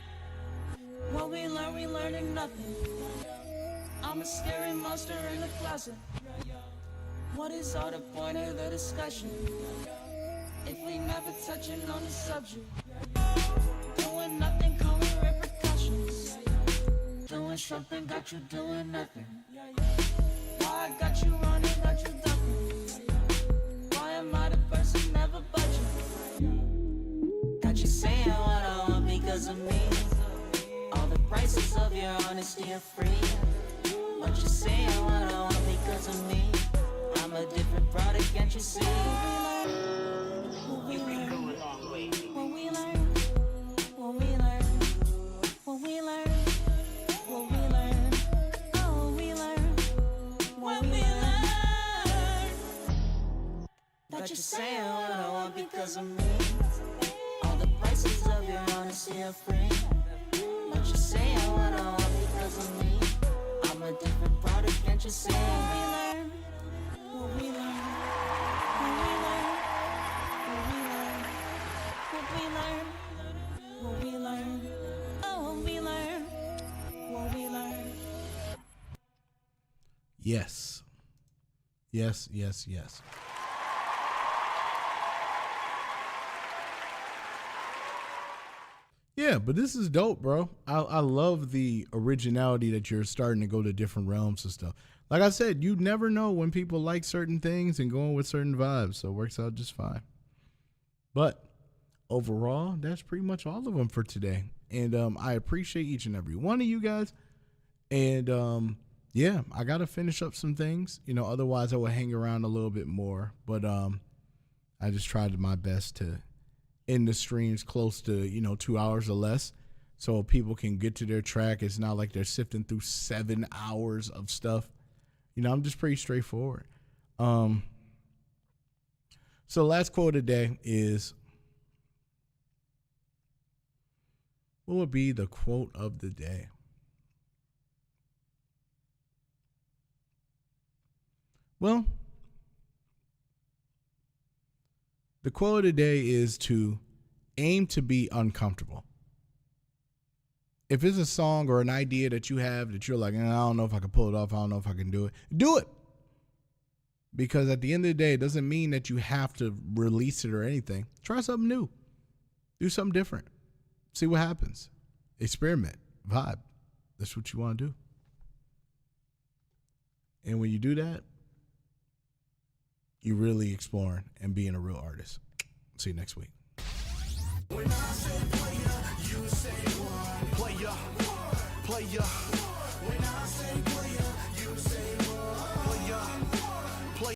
what we learn, we learning nothing. I'm a scary monster in the closet. What is all the point of the discussion if we never touching on the subject? Doing nothing, calling repercussions. Doing something, got you doing nothing. Why I got you running, got you ducking? Why am I the person never budging? Got you saying what I want because of me. All the prices of your honesty are free. But you saying what I want because of me. I'm a different product, can't you see? What we learn, what we learn, what we learn, what we learn, what we learn, what we learn, oh, what we learn, what we learn. But you saying what I want because of me. All the prices of your honesty are free. But you saying what I want because of me. I'm a different product, can't you see? What we learn, what we learn, what we learn, what we learn, what we learn, oh, what we learn, what we learn. Yes. Yes, yes, yes. Yeah, but this is dope, bro. I love the originality that you're starting to go to different realms and stuff. Like I said, you never know when people like certain things and going with certain vibes, so it works out just fine. But overall, that's pretty much all of them for today. And I appreciate each and every one of you guys. And yeah, I got to finish up some things. Otherwise I would hang around a little bit more. But I just tried my best to in the streams close to 2 hours or less, so people can get to their track. It's not like they're sifting through 7 hours of stuff. I'm just pretty straightforward. So the last quote of the day is, what would be the quote of the day? Well, the quote of the day is to aim to be uncomfortable. If it's a song or an idea that you have that you're like, I don't know if I can pull it off, I don't know if I can do it, do it. Because at the end of the day, it doesn't mean that you have to release it or anything. Try something new. Do something different. See what happens. Experiment. Vibe. That's what you want to do. And when you do that, you're really exploring and being a real artist. See you next week. When I say player, you say what? Player. When I say player,